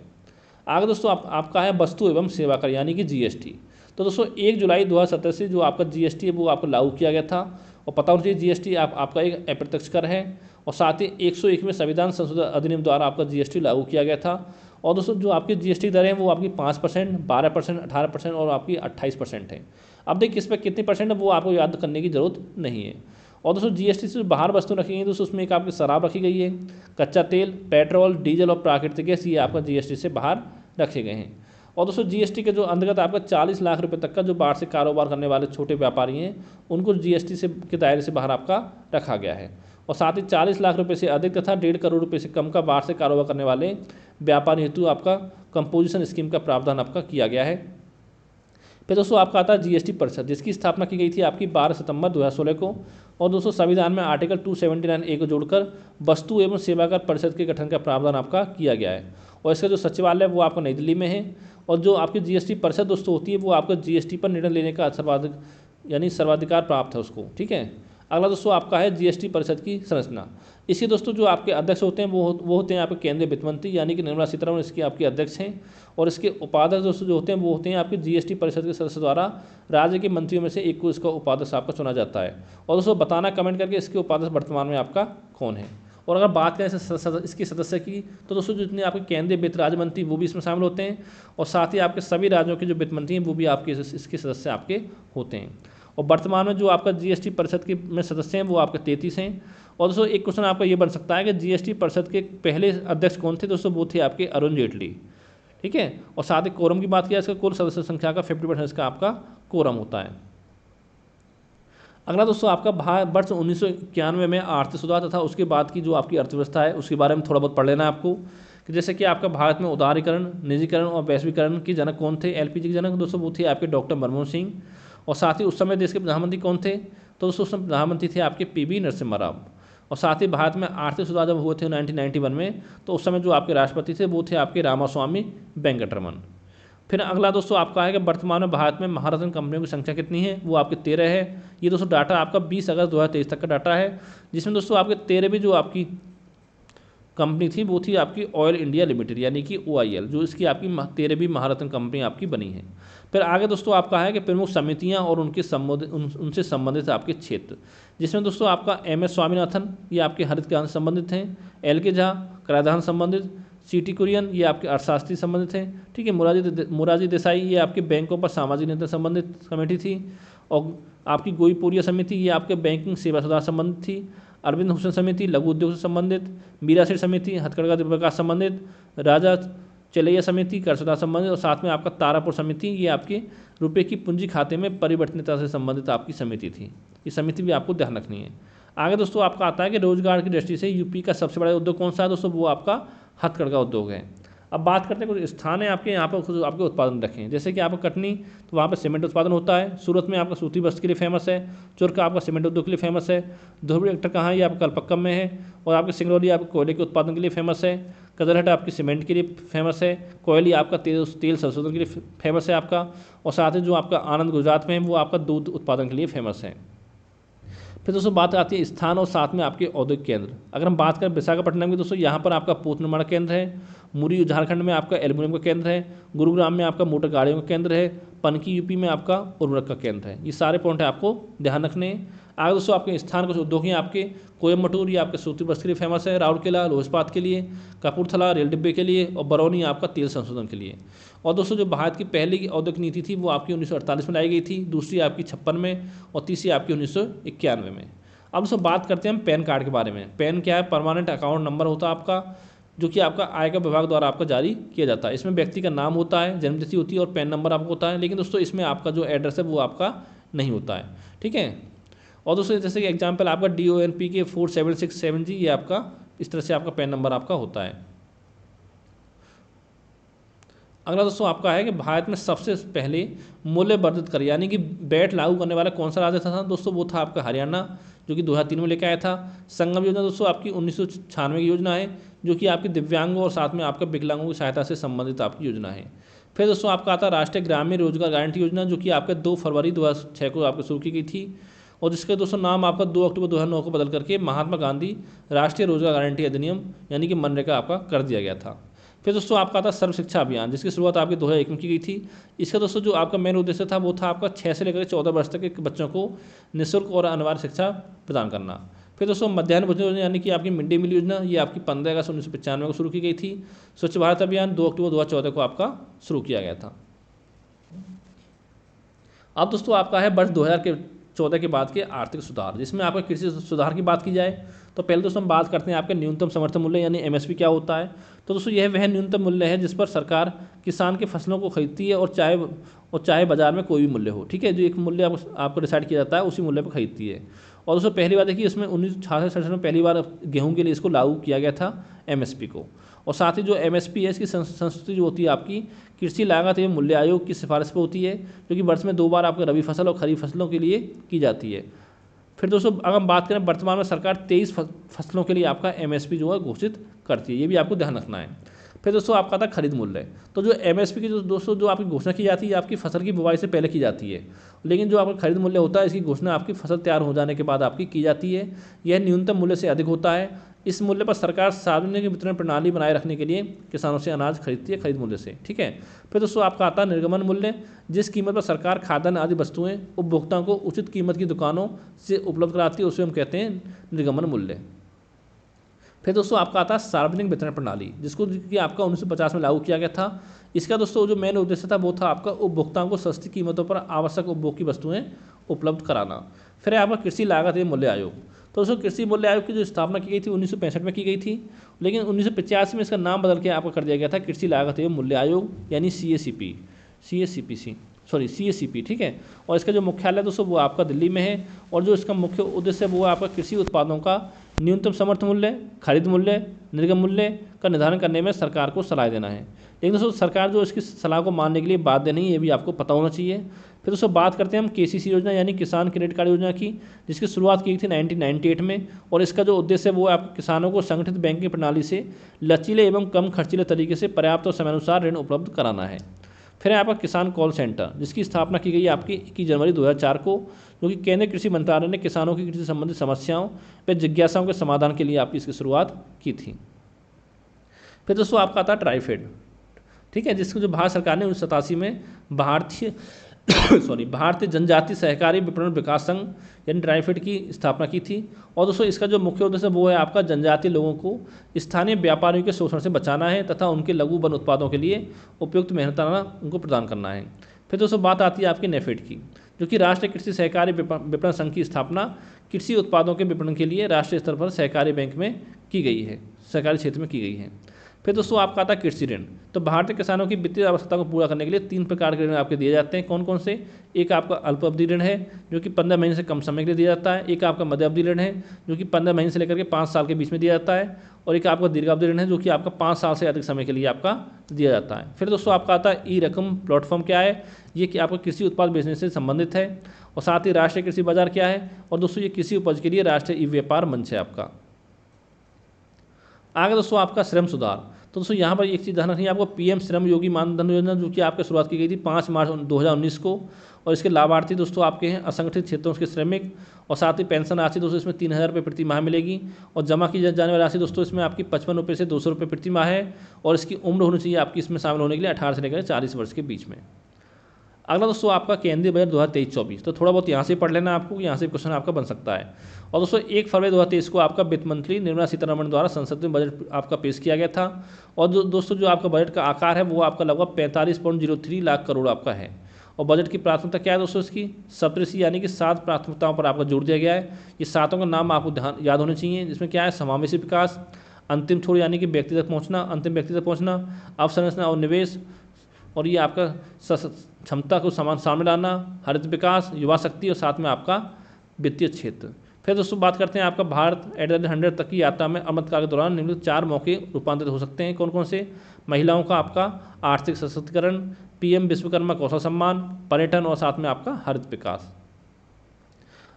आगे दोस्तों आपका है वस्तु एवं सेवा कर यानी कि जीएसटी। तो दोस्तों 1 जुलाई 2017 से जो आपका जीएसटी है वो आपको लागू किया गया था और पता होना चाहिए जीएसटी आपका एक अप्रत्यक्ष कर है और साथ ही 101वें संविधान संशोधन अधिनियम द्वारा आपका जीएसटी लागू किया गया था। और दोस्तों जो आपकी जीएसटी दर है वो आपकी 5%, 12%, 18% और आपकी 28% है। अब देखिए इस पर कितनी परसेंट है वो आपको याद करने की जरूरत नहीं है। और दोस्तों जीएसटी से बाहर वस्तु रखी गई है दोस्तों, उसमें एक आपकी शराब रखी गई है, कच्चा तेल, पेट्रोल, डीजल और प्राकृतिक गैस, ये आपका जीएसटी से बाहर रखे गए हैं। और दोस्तों जीएसटी के जो अंतर्गत आपका 40 लाख रुपए तक का जो वार्षिक कारोबार करने वाले छोटे व्यापारी हैं उनको जीएसटी से के दायरे से बाहर आपका रखा गया है। और साथ ही 40 लाख रुपए से अधिक तथा 1.5 करोड़ रुपए से कम का वार्षिक कारोबार करने वाले व्यापारी हेतु आपका कंपोजिशन स्कीम का प्रावधान आपका किया गया है। फिर दोस्तों आपका आता है जीएसटी परिषद जिसकी स्थापना की गई थी आपकी 12 सितंबर 2016 को। और दोस्तों संविधान में आर्टिकल 279A को जोड़कर वस्तु एवं सेवा कर परिषद के गठन का प्रावधान आपका किया गया है। और इसका जो सचिवालय वो आपको नई दिल्ली में है। और जो आपकी जीएसटी परिषद दोस्तों होती है वो आपको जीएसटी पर निर्णय लेने का सर्वाधिकार प्राप्त है उसको, ठीक है। अगला दोस्तों आपका है जीएसटी परिषद की संरचना। इसके दोस्तों जो आपके अध्यक्ष होते हैं वो होते हैं आपके केंद्रीय वित्त मंत्री यानी कि निर्मला सीतारमण इसके आपके अध्यक्ष हैं। और इसके उपाध्यक्ष दोस्तों जो होते हैं वो होते हैं आपके जीएसटी परिषद के सदस्य द्वारा राज्य के मंत्रियों में से एक को इसका उपाध्यक्ष आपका चुना जाता है। और दोस्तों बताना कमेंट करके इसके उपाध्यक्ष वर्तमान में आपका कौन है। और अगर बात करें इसके सदस्य की तो दोस्तों जितने आपके केंद्रीय वित्त राज्य मंत्री वो भी इसमें शामिल होते हैं और साथ ही आपके सभी राज्यों के जो वित्त मंत्री हैं वो भी आपके इसके सदस्य आपके होते हैं। और वर्तमान में जो आपका जीएसटी परिषद के में सदस्य हैं वो आपके 33 हैं। और दोस्तों एक क्वेश्चन आपका ये बन सकता है कि जीएसटी परिषद के पहले अध्यक्ष कौन थे दोस्तों, वो थे आपके अरुण जेटली, ठीक है। और साथ ही कोरम की बात किया इसका कुल सदस्य संख्या का 50% इसका आपका कोरम होता है। अगला दोस्तों आपका वर्ष 1991 में आर्थिक सुधार तथा उसके बाद की जो आपकी अर्थव्यवस्था है उसके बारे में थोड़ा बहुत पढ़ लेना है आपको कि जैसे कि आपका भारत में उदारीकरण, निजीकरण और वैश्वीकरण के जनक कौन थे। एलपीजी के जनक दोस्तों वो थे आपके डॉक्टर मनमोहन सिंह। और साथ ही उस समय देश के प्रधानमंत्री कौन थे तो दोस्तों उस समय प्रधानमंत्री थे आपके पीवी नरसिम्हा राव। और साथ ही भारत में आर्थिक सुधार जब हुए थे 1991 में तो उस समय जो आपके राष्ट्रपति थे वो थे आपके रामास्वामी वेंकटरमन। फिर अगला दोस्तों आपका है कि वर्तमान में भारत में महारत्न कंपनियों की संख्या कितनी है, वो आपके 13 है। ये दोस्तों डाटा आपका 20 अगस्त 2023 तक का डाटा है जिसमें दोस्तों आपके 13वीं जो आपकी कंपनी थी वो थी आपकी ऑयल इंडिया लिमिटेड यानी कि OIL, जो इसकी आपकी 13वीं महारत्न कंपनी आपकी बनी है। फिर आगे दोस्तों आपका है कि प्रमुख समितियां और उनसे संबंधित आपके क्षेत्र जिसमें दोस्तों आपका MS स्वामीनाथन ये आपके हरित क्रांति संबंधित हैं, LK झा कराधान संबंधित, CT कुरियन ये आपके अर्थशास्त्री संबंधित हैं, ठीक है। मोरारजी देसाई ये आपके बैंकों पर सामाजिक नीति संबंधित कमेटी थी। और आपकी गोईपुरिया समिति ये आपके बैंकिंग सेवा सुधार संबंधित थी। अरविंद हुसैन समिति लघु उद्योग से संबंधित, मीरा सेठ समिति हथकरघा विकास संबंधित, राजा चलैया समिति कर सुधार संबंधित और साथ में आपका तारापुर समिति ये आपके रुपये की पूंजी खाते में परिवर्तनीयता से संबंधित आपकी समिति थी। ये समिति भी आपको ध्यान रखनी है। आगे दोस्तों आपका आता है कि रोजगार की दृष्टि से यूपी का सबसे बड़ा उद्योग कौन सा है दोस्तों, वो आपका हथकरघा उद्योग है। अब बात करते हैं कुछ स्थान है आपके यहाँ पर खुद आपके उत्पादन रखें, जैसे कि आपका कटनी तो वहाँ पर सीमेंट उत्पादन होता है, सूरत में आपका सूती वस्त्र के लिए फेमस है, चुरका आपका सीमेंट उद्योग के लिए फेमस है, धुबरी एक्टर कहाँ है ये आपका कलपक्कम में है। और आपके सिंगरौली आपके कोयले के उत्पादन के लिए फेमस है, कदरहट आपकी सीमेंट के लिए फेमस है, कोयली आपका तेल संशोधन के लिए फेमस है आपका। और साथ ही जो आपका आनंद गुजरात में है वो आपका दूध उत्पादन के लिए फेमस है। फिर दोस्तों बात आती है स्थान और साथ में आपके औद्योगिक केंद्र। अगर हम बात करें विशाखापट्टनम की दोस्तों यहाँ पर आपका पोत निर्माण केंद्र है, मुरी झारखंड में आपका एल्यूमिनियम का केंद्र है, गुरुग्राम में आपका मोटर गाड़ियों का केंद्र है, पनकी यूपी में आपका उर्वरक का केंद्र है। ये सारे पॉइंट आपको ध्यान रखने हैं। आगे दोस्तों आपके स्थान कुछ उद्योग हैं आपके, कोयम्बटूर ये आपके सूती वस्त्र के लिए फेमस है, राउरकेला लोह इस्पात के लिए, कपूरथला रेल डिब्बे के लिए और बरौनी आपका तेल संशोधन के लिए। और दोस्तों जो भारत की पहली औद्योगिक नीति थी वो आपकी 1948 में लाई गई थी, दूसरी आपकी 56 में और तीसरी आपकी 1991 में। अब दोस्तों बात करते हैं हम पैन कार्ड के बारे में। पैन क्या है, परमानेंट अकाउंट नंबर होता है आपका, जो कि आपका आयकर विभाग द्वारा आपका जारी किया जाता है। इसमें व्यक्ति का नाम होता है, जन्मतिथि होती है और पैन नंबर आपको होता है, लेकिन दोस्तों इसमें आपका जो एड्रेस है वो आपका नहीं होता है, ठीक है। और दोस्तों जैसे कि एग्जाम्पल आपका DONP 4767G ये आपका इस तरह से आपका पैन नंबर आपका होता है। अगला दोस्तों आपका है कि भारत में सबसे पहले मूल्य वर्धित कर यानी कि वैट लागू करने वाला कौन सा राज्य था दोस्तों, वो था आपका हरियाणा, जो कि 2003 में लेकर आया था। संगम योजना दोस्तों आपकी 1996 की योजना है, जो कि आपकी दिव्यांगों और साथ में आपके विकलांगों की सहायता से संबंधित आपकी योजना है। फिर दोस्तों आपका आता है राष्ट्रीय ग्रामीण रोजगार गारंटी योजना, जो कि आपके 2 फरवरी 2006 को आपको शुरू की गई थी, और जिसके दोस्तों नाम आपका 2 अक्टूबर 2009 को बदल करके महात्मा गांधी राष्ट्रीय रोजगार गारंटी अधिनियम यानी कि मनरेगा आपका कर दिया गया था। फिर दोस्तों आपका आता सर्व शिक्षा अभियान, जिसकी शुरुआत आपकी 2001 में की गई थी। इसका दोस्तों जो आपका मेन उद्देश्य था वो था आपका 6 से लेकर 14 वर्ष तक के बच्चों को निःशुल्क और अनिवार्य शिक्षा प्रदान करना। फिर दोस्तों मध्याह्न भोजन योजना यानी कि आपकी मिड डे मील योजना, ये आपकी 15 अगस्त 1995 को शुरू की गई थी। स्वच्छ भारत अभियान 2 अक्टूबर 2014 को आपका शुरू किया गया था। अब दोस्तों आपका है वर्ष 2014 के बाद के आर्थिक सुधार, जिसमें आपका कृषि सुधार की बात की जाए तो पहले दोस्तों हम बात करते हैं आपके न्यूनतम समर्थन मूल्य यानी एमएसपी क्या होता है। तो दोस्तों यह वह न्यूनतम मूल्य है जिस पर सरकार किसान के फसलों को खरीदती है, और चाहे बाजार में कोई भी मूल्य हो, ठीक है, जो एक मूल्य आपको डिसाइड किया जाता है उसी मूल्य पर खरीदती है। और दोस्तों पहली बात देखिए, इसमें 1966 में पहली बार गेहूं के लिए इसको लागू किया गया था एमएसपी को। और साथ ही जो एमएसपी है इसकी संस्तुति जो होती है आपकी कृषि लागत एवं मूल्य आयोग की सिफारिश पर होती है, जो कि वर्ष में 2 बार आपके रबी फसल और खरीफ फसलों के लिए की जाती है। फिर दोस्तों अगर हम बात करें वर्तमान में सरकार 23 फसलों के लिए आपका एमएसपी जो है घोषित करती है, ये भी आपको ध्यान रखना है। फिर दोस्तों आपका था खरीद मूल्य। तो जो एमएसपी की जो दोस्तों जो आपकी घोषणा की जाती है आपकी फसल की बुवाई से पहले की जाती है, लेकिन जो आपका खरीद मूल्य होता है इसकी घोषणा आपकी फसल तैयार हो जाने के बाद आपकी की जाती है। यह न्यूनतम मूल्य से अधिक होता है। इस मूल्य पर सरकार सार्वजनिक वितरण प्रणाली बनाए रखने के लिए किसानों से अनाज खरीदती है खरीद मूल्य से, ठीक है। फिर दोस्तों आपका आता है निर्गमन मूल्य, जिस कीमत पर सरकार खाद्यान्न आदि वस्तुएं उपभोक्ताओं को उचित कीमत की दुकानों से उपलब्ध कराती है, उसे हम कहते हैं निर्गमन मूल्य। फिर दोस्तों आपका आता है सार्वजनिक वितरण प्रणाली, जिसको कि आपका 1950 में लागू किया गया था। इसका दोस्तों जो मेन उद्देश्य था वो था आपका उपभोक्ताओं को सस्ती कीमतों पर आवश्यक उपभोग की वस्तुएं उपलब्ध कराना। फिर है आपका कृषि लागत एवं मूल्य आयोग। तो दोस्तों कृषि मूल्य आयोग की जो स्थापना की गई थी 1965 में की गई थी, लेकिन 1985 में इसका नाम बदल के आपका कर दिया गया था कृषि लागत एवं मूल्य आयोग यानी CACP, ठीक है। और इसका जो मुख्यालय दोस्तों वो आपका दिल्ली में है, और जो इसका मुख्य उद्देश्य वो आपका कृषि उत्पादों का न्यूनतम समर्थन मूल्य, खरीद मूल्य, निर्गम मूल्य का निर्धारण करने में सरकार को सलाह देना है। लेकिन दोस्तों सरकार जो इसकी सलाह को मानने के लिए बाध्य नहीं है, ये भी आपको पता होना चाहिए। फिर दोस्तों बात करते हैं हम KCC योजना यानी किसान क्रेडिट कार्ड योजना की, जिसकी शुरुआत की थी 1998 में, और इसका जो उद्देश्य है वो आप किसानों को संगठित बैंकिंग प्रणाली से लचीले एवं कम खर्चीले तरीके से पर्याप्त और समयानुसार ऋण उपलब्ध कराना है। फिर है आपका किसान कॉल सेंटर, जिसकी स्थापना की गई आपकी 21 जनवरी 2004 को, जो कि केंद्रीय कृषि मंत्रालय ने किसानों की कृषि संबंधित समस्याओं व जिज्ञासाओं के समाधान के लिए आपकी इसकी शुरुआत की थी। फिर दोस्तों आपका आता है ट्राइफेड, ठीक है, जिसको जो भारत सरकार ने 1987 में भारतीय जनजाति सहकारी विपणन विकास संघ यानी ट्राइफेड की स्थापना की थी। और दोस्तों इसका जो मुख्य उद्देश्य वो है आपका जनजातीय लोगों को स्थानीय व्यापारियों के शोषण से बचाना है तथा उनके लघु वन उत्पादों के लिए उपयुक्त मेहनताना उनको प्रदान करना है। फिर दोस्तों बात आती है आपकी नेफेड की, जो कि राष्ट्रीय कृषि सहकारी विपणन संघ की स्थापना कृषि उत्पादों के विपणन के लिए राष्ट्रीय स्तर पर सहकारी बैंक में की गई है, सहकारी क्षेत्र में की गई है। फिर दोस्तों आपका आता है कृषि ऋण। तो भारतीय किसानों की वित्तीय आवश्यकता को पूरा करने के लिए 3 प्रकार के ऋण आपके दिए जाते हैं। कौन कौन से? एक आपका अल्प अवधि ऋण है जो कि 15 महीने से कम समय के लिए दिया जाता है। एक आपका मध्य अवधि ऋण है जो कि 15 महीने से लेकर के 5 साल के बीच में दिया जाता है। और एक आपका दीर्घावधि ऋण है जो कि आपका 5 साल से अधिक समय के लिए आपका दिया जाता है। फिर दोस्तों आपका आता है ई रकम प्लेटफॉर्म क्या है? ये कि आपका कृषि उत्पाद बेचने से संबंधित है। और साथ ही राष्ट्रीय कृषि बाजार क्या है? और दोस्तों ये कृषि उपज के लिए राष्ट्रीय ई व्यापार मंच है आपका। आगे दोस्तों आपका श्रम सुधार। तो दोस्तों यहाँ पर एक चीज़ ध्यान रखनी है आपको, पीएम श्रम योगी मानधन योजना जो कि आपकी शुरुआत की गई थी 5 मार्च 2019 को। और इसके लाभार्थी दोस्तों आपके हैं असंगठित क्षेत्रों के श्रमिक। और साथ ही पेंशन राशि दोस्तों इसमें 3000 रुपये प्रति माह मिलेगी। और जमा की जाने वाली राशि दोस्तों इसमें आपकी 55 रुपये से 200 रुपये प्रति माह है। और इसकी उम्र होनी चाहिए आपकी इसमें शामिल होने के लिए 18 से लेकर 40 वर्ष के बीच में। अगला दोस्तों आपका केंद्रीय बजट 2023-24। तो थोड़ा बहुत यहाँ से पढ़ लेना आपको, यहाँ से क्वेश्चन आपका बन सकता है। और दोस्तों 1 फरवरी 2023 को आपका वित्त मंत्री निर्मला सीतारमण द्वारा संसद में बजट आपका पेश किया गया था। और दोस्तों जो आपका बजट का आकार है वो आपका लगभग 45.03 लाख करोड़ आपका है। और बजट की प्राथमिकता क्या है दोस्तों? इसकी सप्तऋषि यानी कि 7 प्राथमिकताओं पर आपका जोर दिया गया है। ये 7 का नाम आपको याद होने चाहिए, जिसमें क्या है? समावेशी विकास, अंतिम छोर यानी कि व्यक्ति तक पहुँचना, अंतिम व्यक्ति तक पहुँचना, अवसंरचना और निवेश, और ये आपका क्षमता को सामने लाना, हरित विकास, युवा शक्ति और साथ में आपका वित्तीय क्षेत्र। फिर दोस्तों बात करते हैं आपका भारत एट द 100 तक की यात्रा में अमृतकाल के दौरान निम्नलिखित 4 मौके रूपांतरित हो सकते हैं। कौन कौन से? महिलाओं का आपका आर्थिक सशक्तिकरण, पीएम विश्वकर्मा कौशल सम्मान, पर्यटन और साथ में आपका हरित विकास।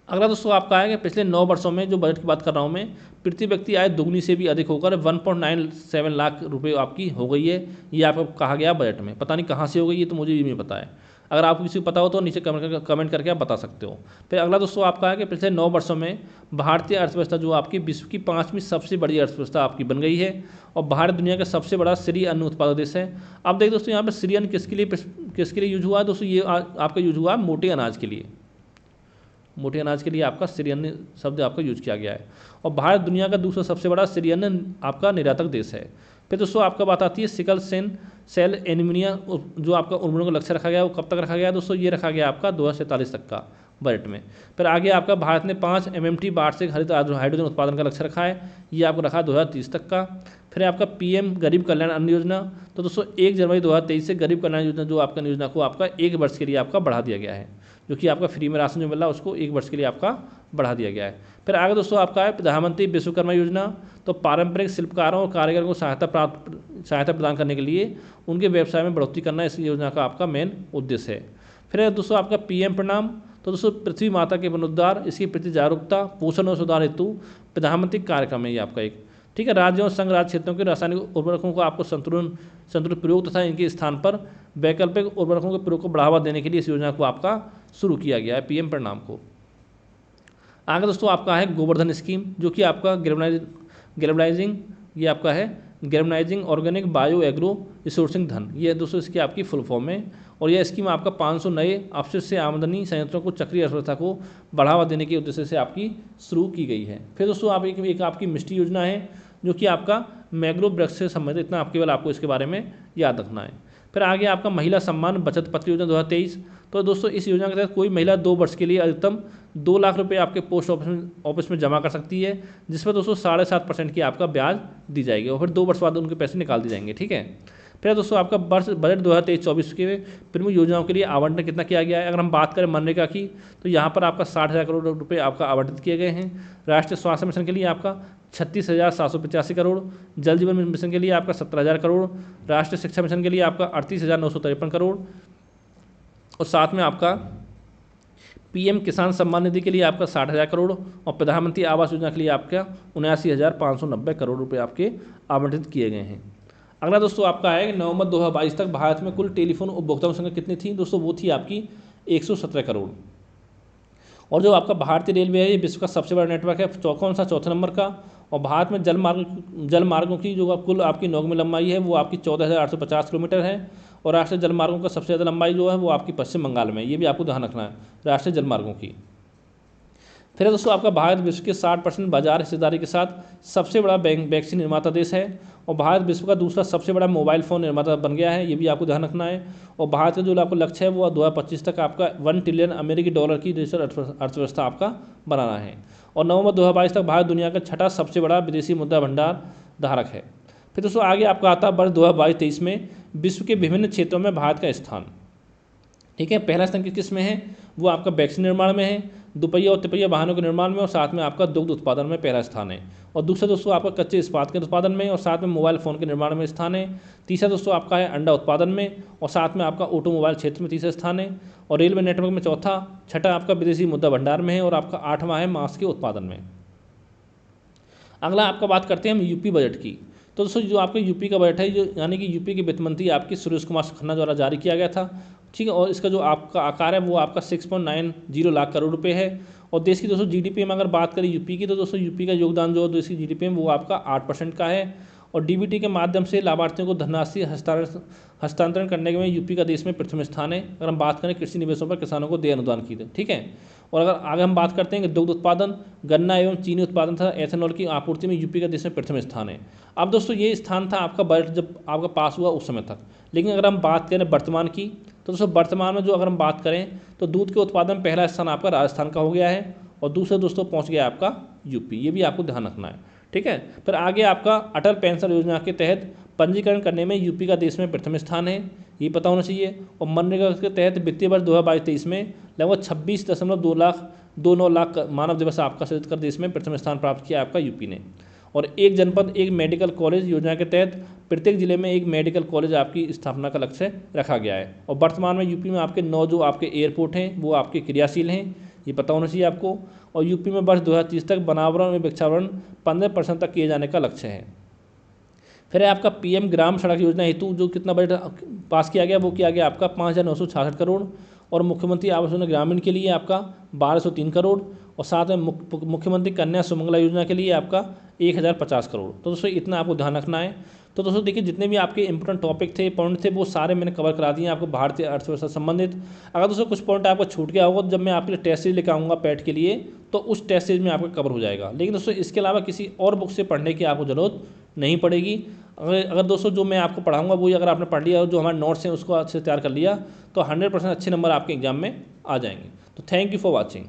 अगला दोस्तों आपका आएगा पिछले 9 वर्षों में जो बजट की बात कर रहा हूँ मैं, प्रति व्यक्ति आय दुगनी से भी अधिक होकर 1.97 लाख रुपए आपकी हो गई है। ये आपको कहा गया बजट में, पता नहीं कहाँ से हो गई, ये तो मुझे भी नहीं पता है। अगर आपको किसी को पता हो तो नीचे कमेंट करके आप बता सकते हो। फिर अगला दोस्तों आपका है कि पिछले 9 वर्षों में भारतीय अर्थव्यवस्था जो आपकी विश्व की 5वीं सबसे बड़ी अर्थव्यवस्था आपकी बन गई है और भारत दुनिया का सबसे बड़ा श्री अन्न उत्पादक देश है। अब देखिए दोस्तों यहाँ पर श्री अन्न किसके लिए यूज हुआ है दोस्तों? ये आपका यूज हुआ है मोटे अनाज के लिए। मोटे अनाज के लिए आपका श्री अन्न शब्द आपका यूज किया गया है और भारत दुनिया का दूसरा सबसे बड़ा श्री अन्न आपका निर्यातक देश है। फिर दोस्तों आपका बात आती है सिकल सेल एनीमिया जो आपका उम्र का लक्ष्य रखा गया वो कब तक रखा गया दोस्तों? ये रखा गया आपका 2047 तक का बजट में। फिर आगे आपका भारत ने 5 MMT वार्षिक हरित हाइड्रोजन उत्पादन का लक्ष्य रखा है, ये आपको रखा 2030 तक का। फिर आपका पीएम गरीब कल्याण अन्न योजना, तो दोस्तों 1 जनवरी 2023 से गरीब कल्याण योजना जो आपका योजना को आपका 1 वर्ष के लिए आपका बढ़ा दिया गया है, जो कि आपका फ्री में राशन जो मिल रहा है उसको 1 वर्ष के लिए आपका बढ़ा दिया गया है। फिर आगे दोस्तों आपका है प्रधानमंत्री विश्वकर्मा योजना, तो पारंपरिक शिल्पकारों और कारीगरों को सहायता प्रदान करने के लिए उनके व्यवसाय में बढ़ोतरी करना इस योजना का आपका मेन उद्देश्य है। फिर दोस्तों आपका पीएम प्रणाम, तो दोस्तों पृथ्वी माता के पुनरुद्धार, इसकी प्रति जागरूकता, पोषण और सुधार हेतु प्रधानमंत्री कार्यक्रम है ये आपका एक। ठीक है, राज्यों और संघ राज्य क्षेत्रों के रासायनिक उर्वरकों को आपको संतुलित प्रयोग तथा इनके स्थान पर वैकल्पिक उर्वरकों के प्रयोग को बढ़ावा देने के लिए इस योजना को आपका शुरू किया गया है पीएम प्रणाम को। आगे दोस्तों आपका है गोवर्धन स्कीम, जो कि आपका गैल्वेनाइजिंग ये आपका है galvanising organic bio agro resourcing धन, ये दोस्तों इसकी आपकी फुल फॉर्म है। और यह स्कीम आपका 500 नए अपशिष्ट से आमदनी संयंत्रों को चक्रीय अर्थव्यवस्था को बढ़ावा देने के उद्देश्य से आपकी शुरू की गई है। फिर दोस्तों आप एक आपकी मिष्टी योजना है जो कि आपका मैंग्रोव वृक्ष से संबंधित, इतना आप केवल आपको इसके बारे में याद रखना है। फिर आगे आपका महिला सम्मान बचत पत्र योजना 2023, तो दोस्तों इस योजना के तहत कोई महिला 2 वर्ष के लिए अधिकतम 2 लाख रुपए आपके पोस्ट ऑफिस में जमा कर सकती है, जिसमें दोस्तों 7.5% की आपका ब्याज दी जाएगी और फिर 2 वर्ष बाद उनके पैसे निकाल दिए जाएंगे। ठीक है, फिर दोस्तों आपका बजट 2023-24 के प्रमुख योजनाओं के लिए आवंटन कितना किया गया है? अगर हम बात करें मनरेगा की, तो यहाँ पर आपका 60,000 करोड़ रुपये आपका आवंटित किए गए हैं। राष्ट्रीय स्वास्थ्य मिशन के लिए आपका 36,785 करोड़, जल जीवन मिशन के लिए आपका 17,000 करोड़, राष्ट्रीय शिक्षा मिशन के लिए आपका 38,953 करोड़ और साथ में आपका पीएम किसान सम्मान निधि के लिए आपका 60,000 करोड़ और प्रधानमंत्री आवास योजना के लिए आपका 79,590 करोड़ रुपये आपके आवंटित किए गए हैं। अगला दोस्तों आपका है नवंबर 2022 तक भारत में कुल टेलीफोन उपभोक्ताओं की संख्या कितनी थी दोस्तों? वो थी आपकी 117 करोड़। और जो आपका भारतीय रेलवे है ये विश्व का सबसे बड़ा नेटवर्क है, कौन सा? चौथे नंबर का। और भारत में जल मार्गों की जो कुल आपकी नौगमी लंबाई है वो आपकी 14,850 किलोमीटर है और राष्ट्रीय जलमार्गों का सबसे ज़्यादा लंबाई जो है वो आपकी पश्चिम बंगाल में, ये भी आपको ध्यान रखना है राष्ट्रीय जलमार्गों की। फिर दोस्तों आपका भारत विश्व के 60% बाजार हिस्सेदारी के साथ सबसे बड़ा वैक्सीन निर्माता देश है और भारत विश्व का दूसरा सबसे बड़ा मोबाइल फ़ोन निर्माता बन गया है, ये भी आपको ध्यान रखना है। और भारत का जो आपको लक्ष्य है वो 2025 तक आपका $1 ट्रिलियन अमेरिकी डॉलर की डिजिटल अर्थव्यवस्था आपका बनाना है। और नवंबर 2022 तक भारत दुनिया का 6ठा सबसे बड़ा विदेशी मुद्रा भंडार धारक है। फिर दोस्तों आगे आपका आता है वर्ष 2022-23 में विश्व के विभिन्न क्षेत्रों में भारत का स्थान। ठीक है, पहला स्थान किस में है? वो आपका वैक्सीन निर्माण में है, दुपहिया और तिपहिया वाहनों के निर्माण में और साथ में आपका दुग्ध उत्पादन में पहला स्थान है। और दूसरा दोस्तों आपका कच्चे इस्पात के उत्पादन में और साथ में मोबाइल फ़ोन के निर्माण में स्थान है। तीसरा दोस्तों आपका है अंडा उत्पादन में और साथ में आपका ऑटोमोबाइल क्षेत्र में तीसरा स्थान है। और रेलवे नेटवर्क में चौथा, छठा आपका विदेशी मुद्रा भंडार में है और आपका 8वां है मांस के उत्पादन में। अगला आपका बात करते हैं हम यूपी बजट की। तो दोस्तों जो आपका यूपी का बजट है जो यानी कि यूपी के वित्त मंत्री आपके सुरेश कुमार खन्ना द्वारा जारी किया गया था। ठीक है, और इसका जो आपका आकार है वो आपका 6.90 लाख करोड़ रुपए है। और देश की दोस्तों जीडीपी में अगर बात करें यूपी की, तो दोस्तों यूपी का योगदान जो देश की जीडीपी में वो आपका 8% का है। और डीबीटी के माध्यम से लाभार्थियों को धनराशि हस्तांतरण करने में यूपी का देश में प्रथम स्थान है। अगर हम बात करें कृषि निवेशों पर किसानों को देय अनुदान की, ठीक है। और अगर आगे हम बात करते हैं कि दुग्ध उत्पादन, गन्ना एवं चीनी उत्पादन तथा एथेनॉल की आपूर्ति में यूपी का देश में प्रथम स्थान है। अब दोस्तों ये स्थान था आपका बजट जब आपका पास हुआ उस समय तक। लेकिन अगर हम बात करें वर्तमान की, तो दोस्तों वर्तमान में जो अगर हम बात करें तो दूध के उत्पादन में पहला स्थान आपका राजस्थान का हो गया है और दूसरा दोस्तों पहुंच गया आपका यूपी। ये भी आपको ध्यान रखना है, ठीक है। फिर आगे आपका अटल पेंशन योजना के तहत पंजीकरण करने में यूपी का देश में प्रथम स्थान है, ये पता होना चाहिए। और मनरेगा के तहत वित्तीय वर्ष 2022-23 में लगभग 26.2 लाख 2-9 लाख मानव दिवस आपका सृजित कर देश में प्रथम स्थान प्राप्त किया आपका यूपी ने। और एक जनपद एक मेडिकल कॉलेज योजना के तहत प्रत्येक जिले में एक मेडिकल कॉलेज आपकी स्थापना का लक्ष्य रखा गया है। और वर्तमान में यूपी में आपके 9 जो आपके एयरपोर्ट हैं वो आपके क्रियाशील हैं, ये पता होना चाहिए आपको। और यूपी में वर्ष 2030 तक वनावरण में वृक्षावरण 15% तक किए जाने का लक्ष्य है। फिर है आपका पीएम ग्राम सड़क योजना हेतु जो कितना बजट पास किया गया, वो किया गया आपका 5,966 करोड़। और मुख्यमंत्री आवास योजना ग्रामीण के लिए आपका 1,203 करोड़। और साथ में मुख्यमंत्री कन्या सुमंगला योजना के लिए आपका 1,050 करोड़। तो दोस्तों इतना आपको ध्यान रखना है। तो दोस्तों देखिए, जितने भी आपके इंपॉर्टेंट टॉपिक थे, पॉइंट थे, वो सारे मैंने कवर करा दिए आपको भारतीय अर्थव्यवस्था से संबंधित। अगर दोस्तों कुछ पॉइंट आपको छूट गया होगा तो जब मैं आपके लिए टेस्ट सीरीज लेकर आऊँगा पैट के लिए, तो उस टेस्ट सीरीज में आपका कवर हो जाएगा। लेकिन दोस्तों इसके अलावा किसी और बुक से पढ़ने की आपको ज़रूरत नहीं पड़ेगी। अगर दोस्तों जो मैं आपको पढ़ाऊँगा वही अगर आपने पढ़ लिया और जो हमारे नोट्स हैं उसको अच्छे से तैयार कर लिया, तो 100% अच्छे नंबर आपके एग्जाम में आ जाएंगे। तो थैंक यू फॉर वॉचिंग।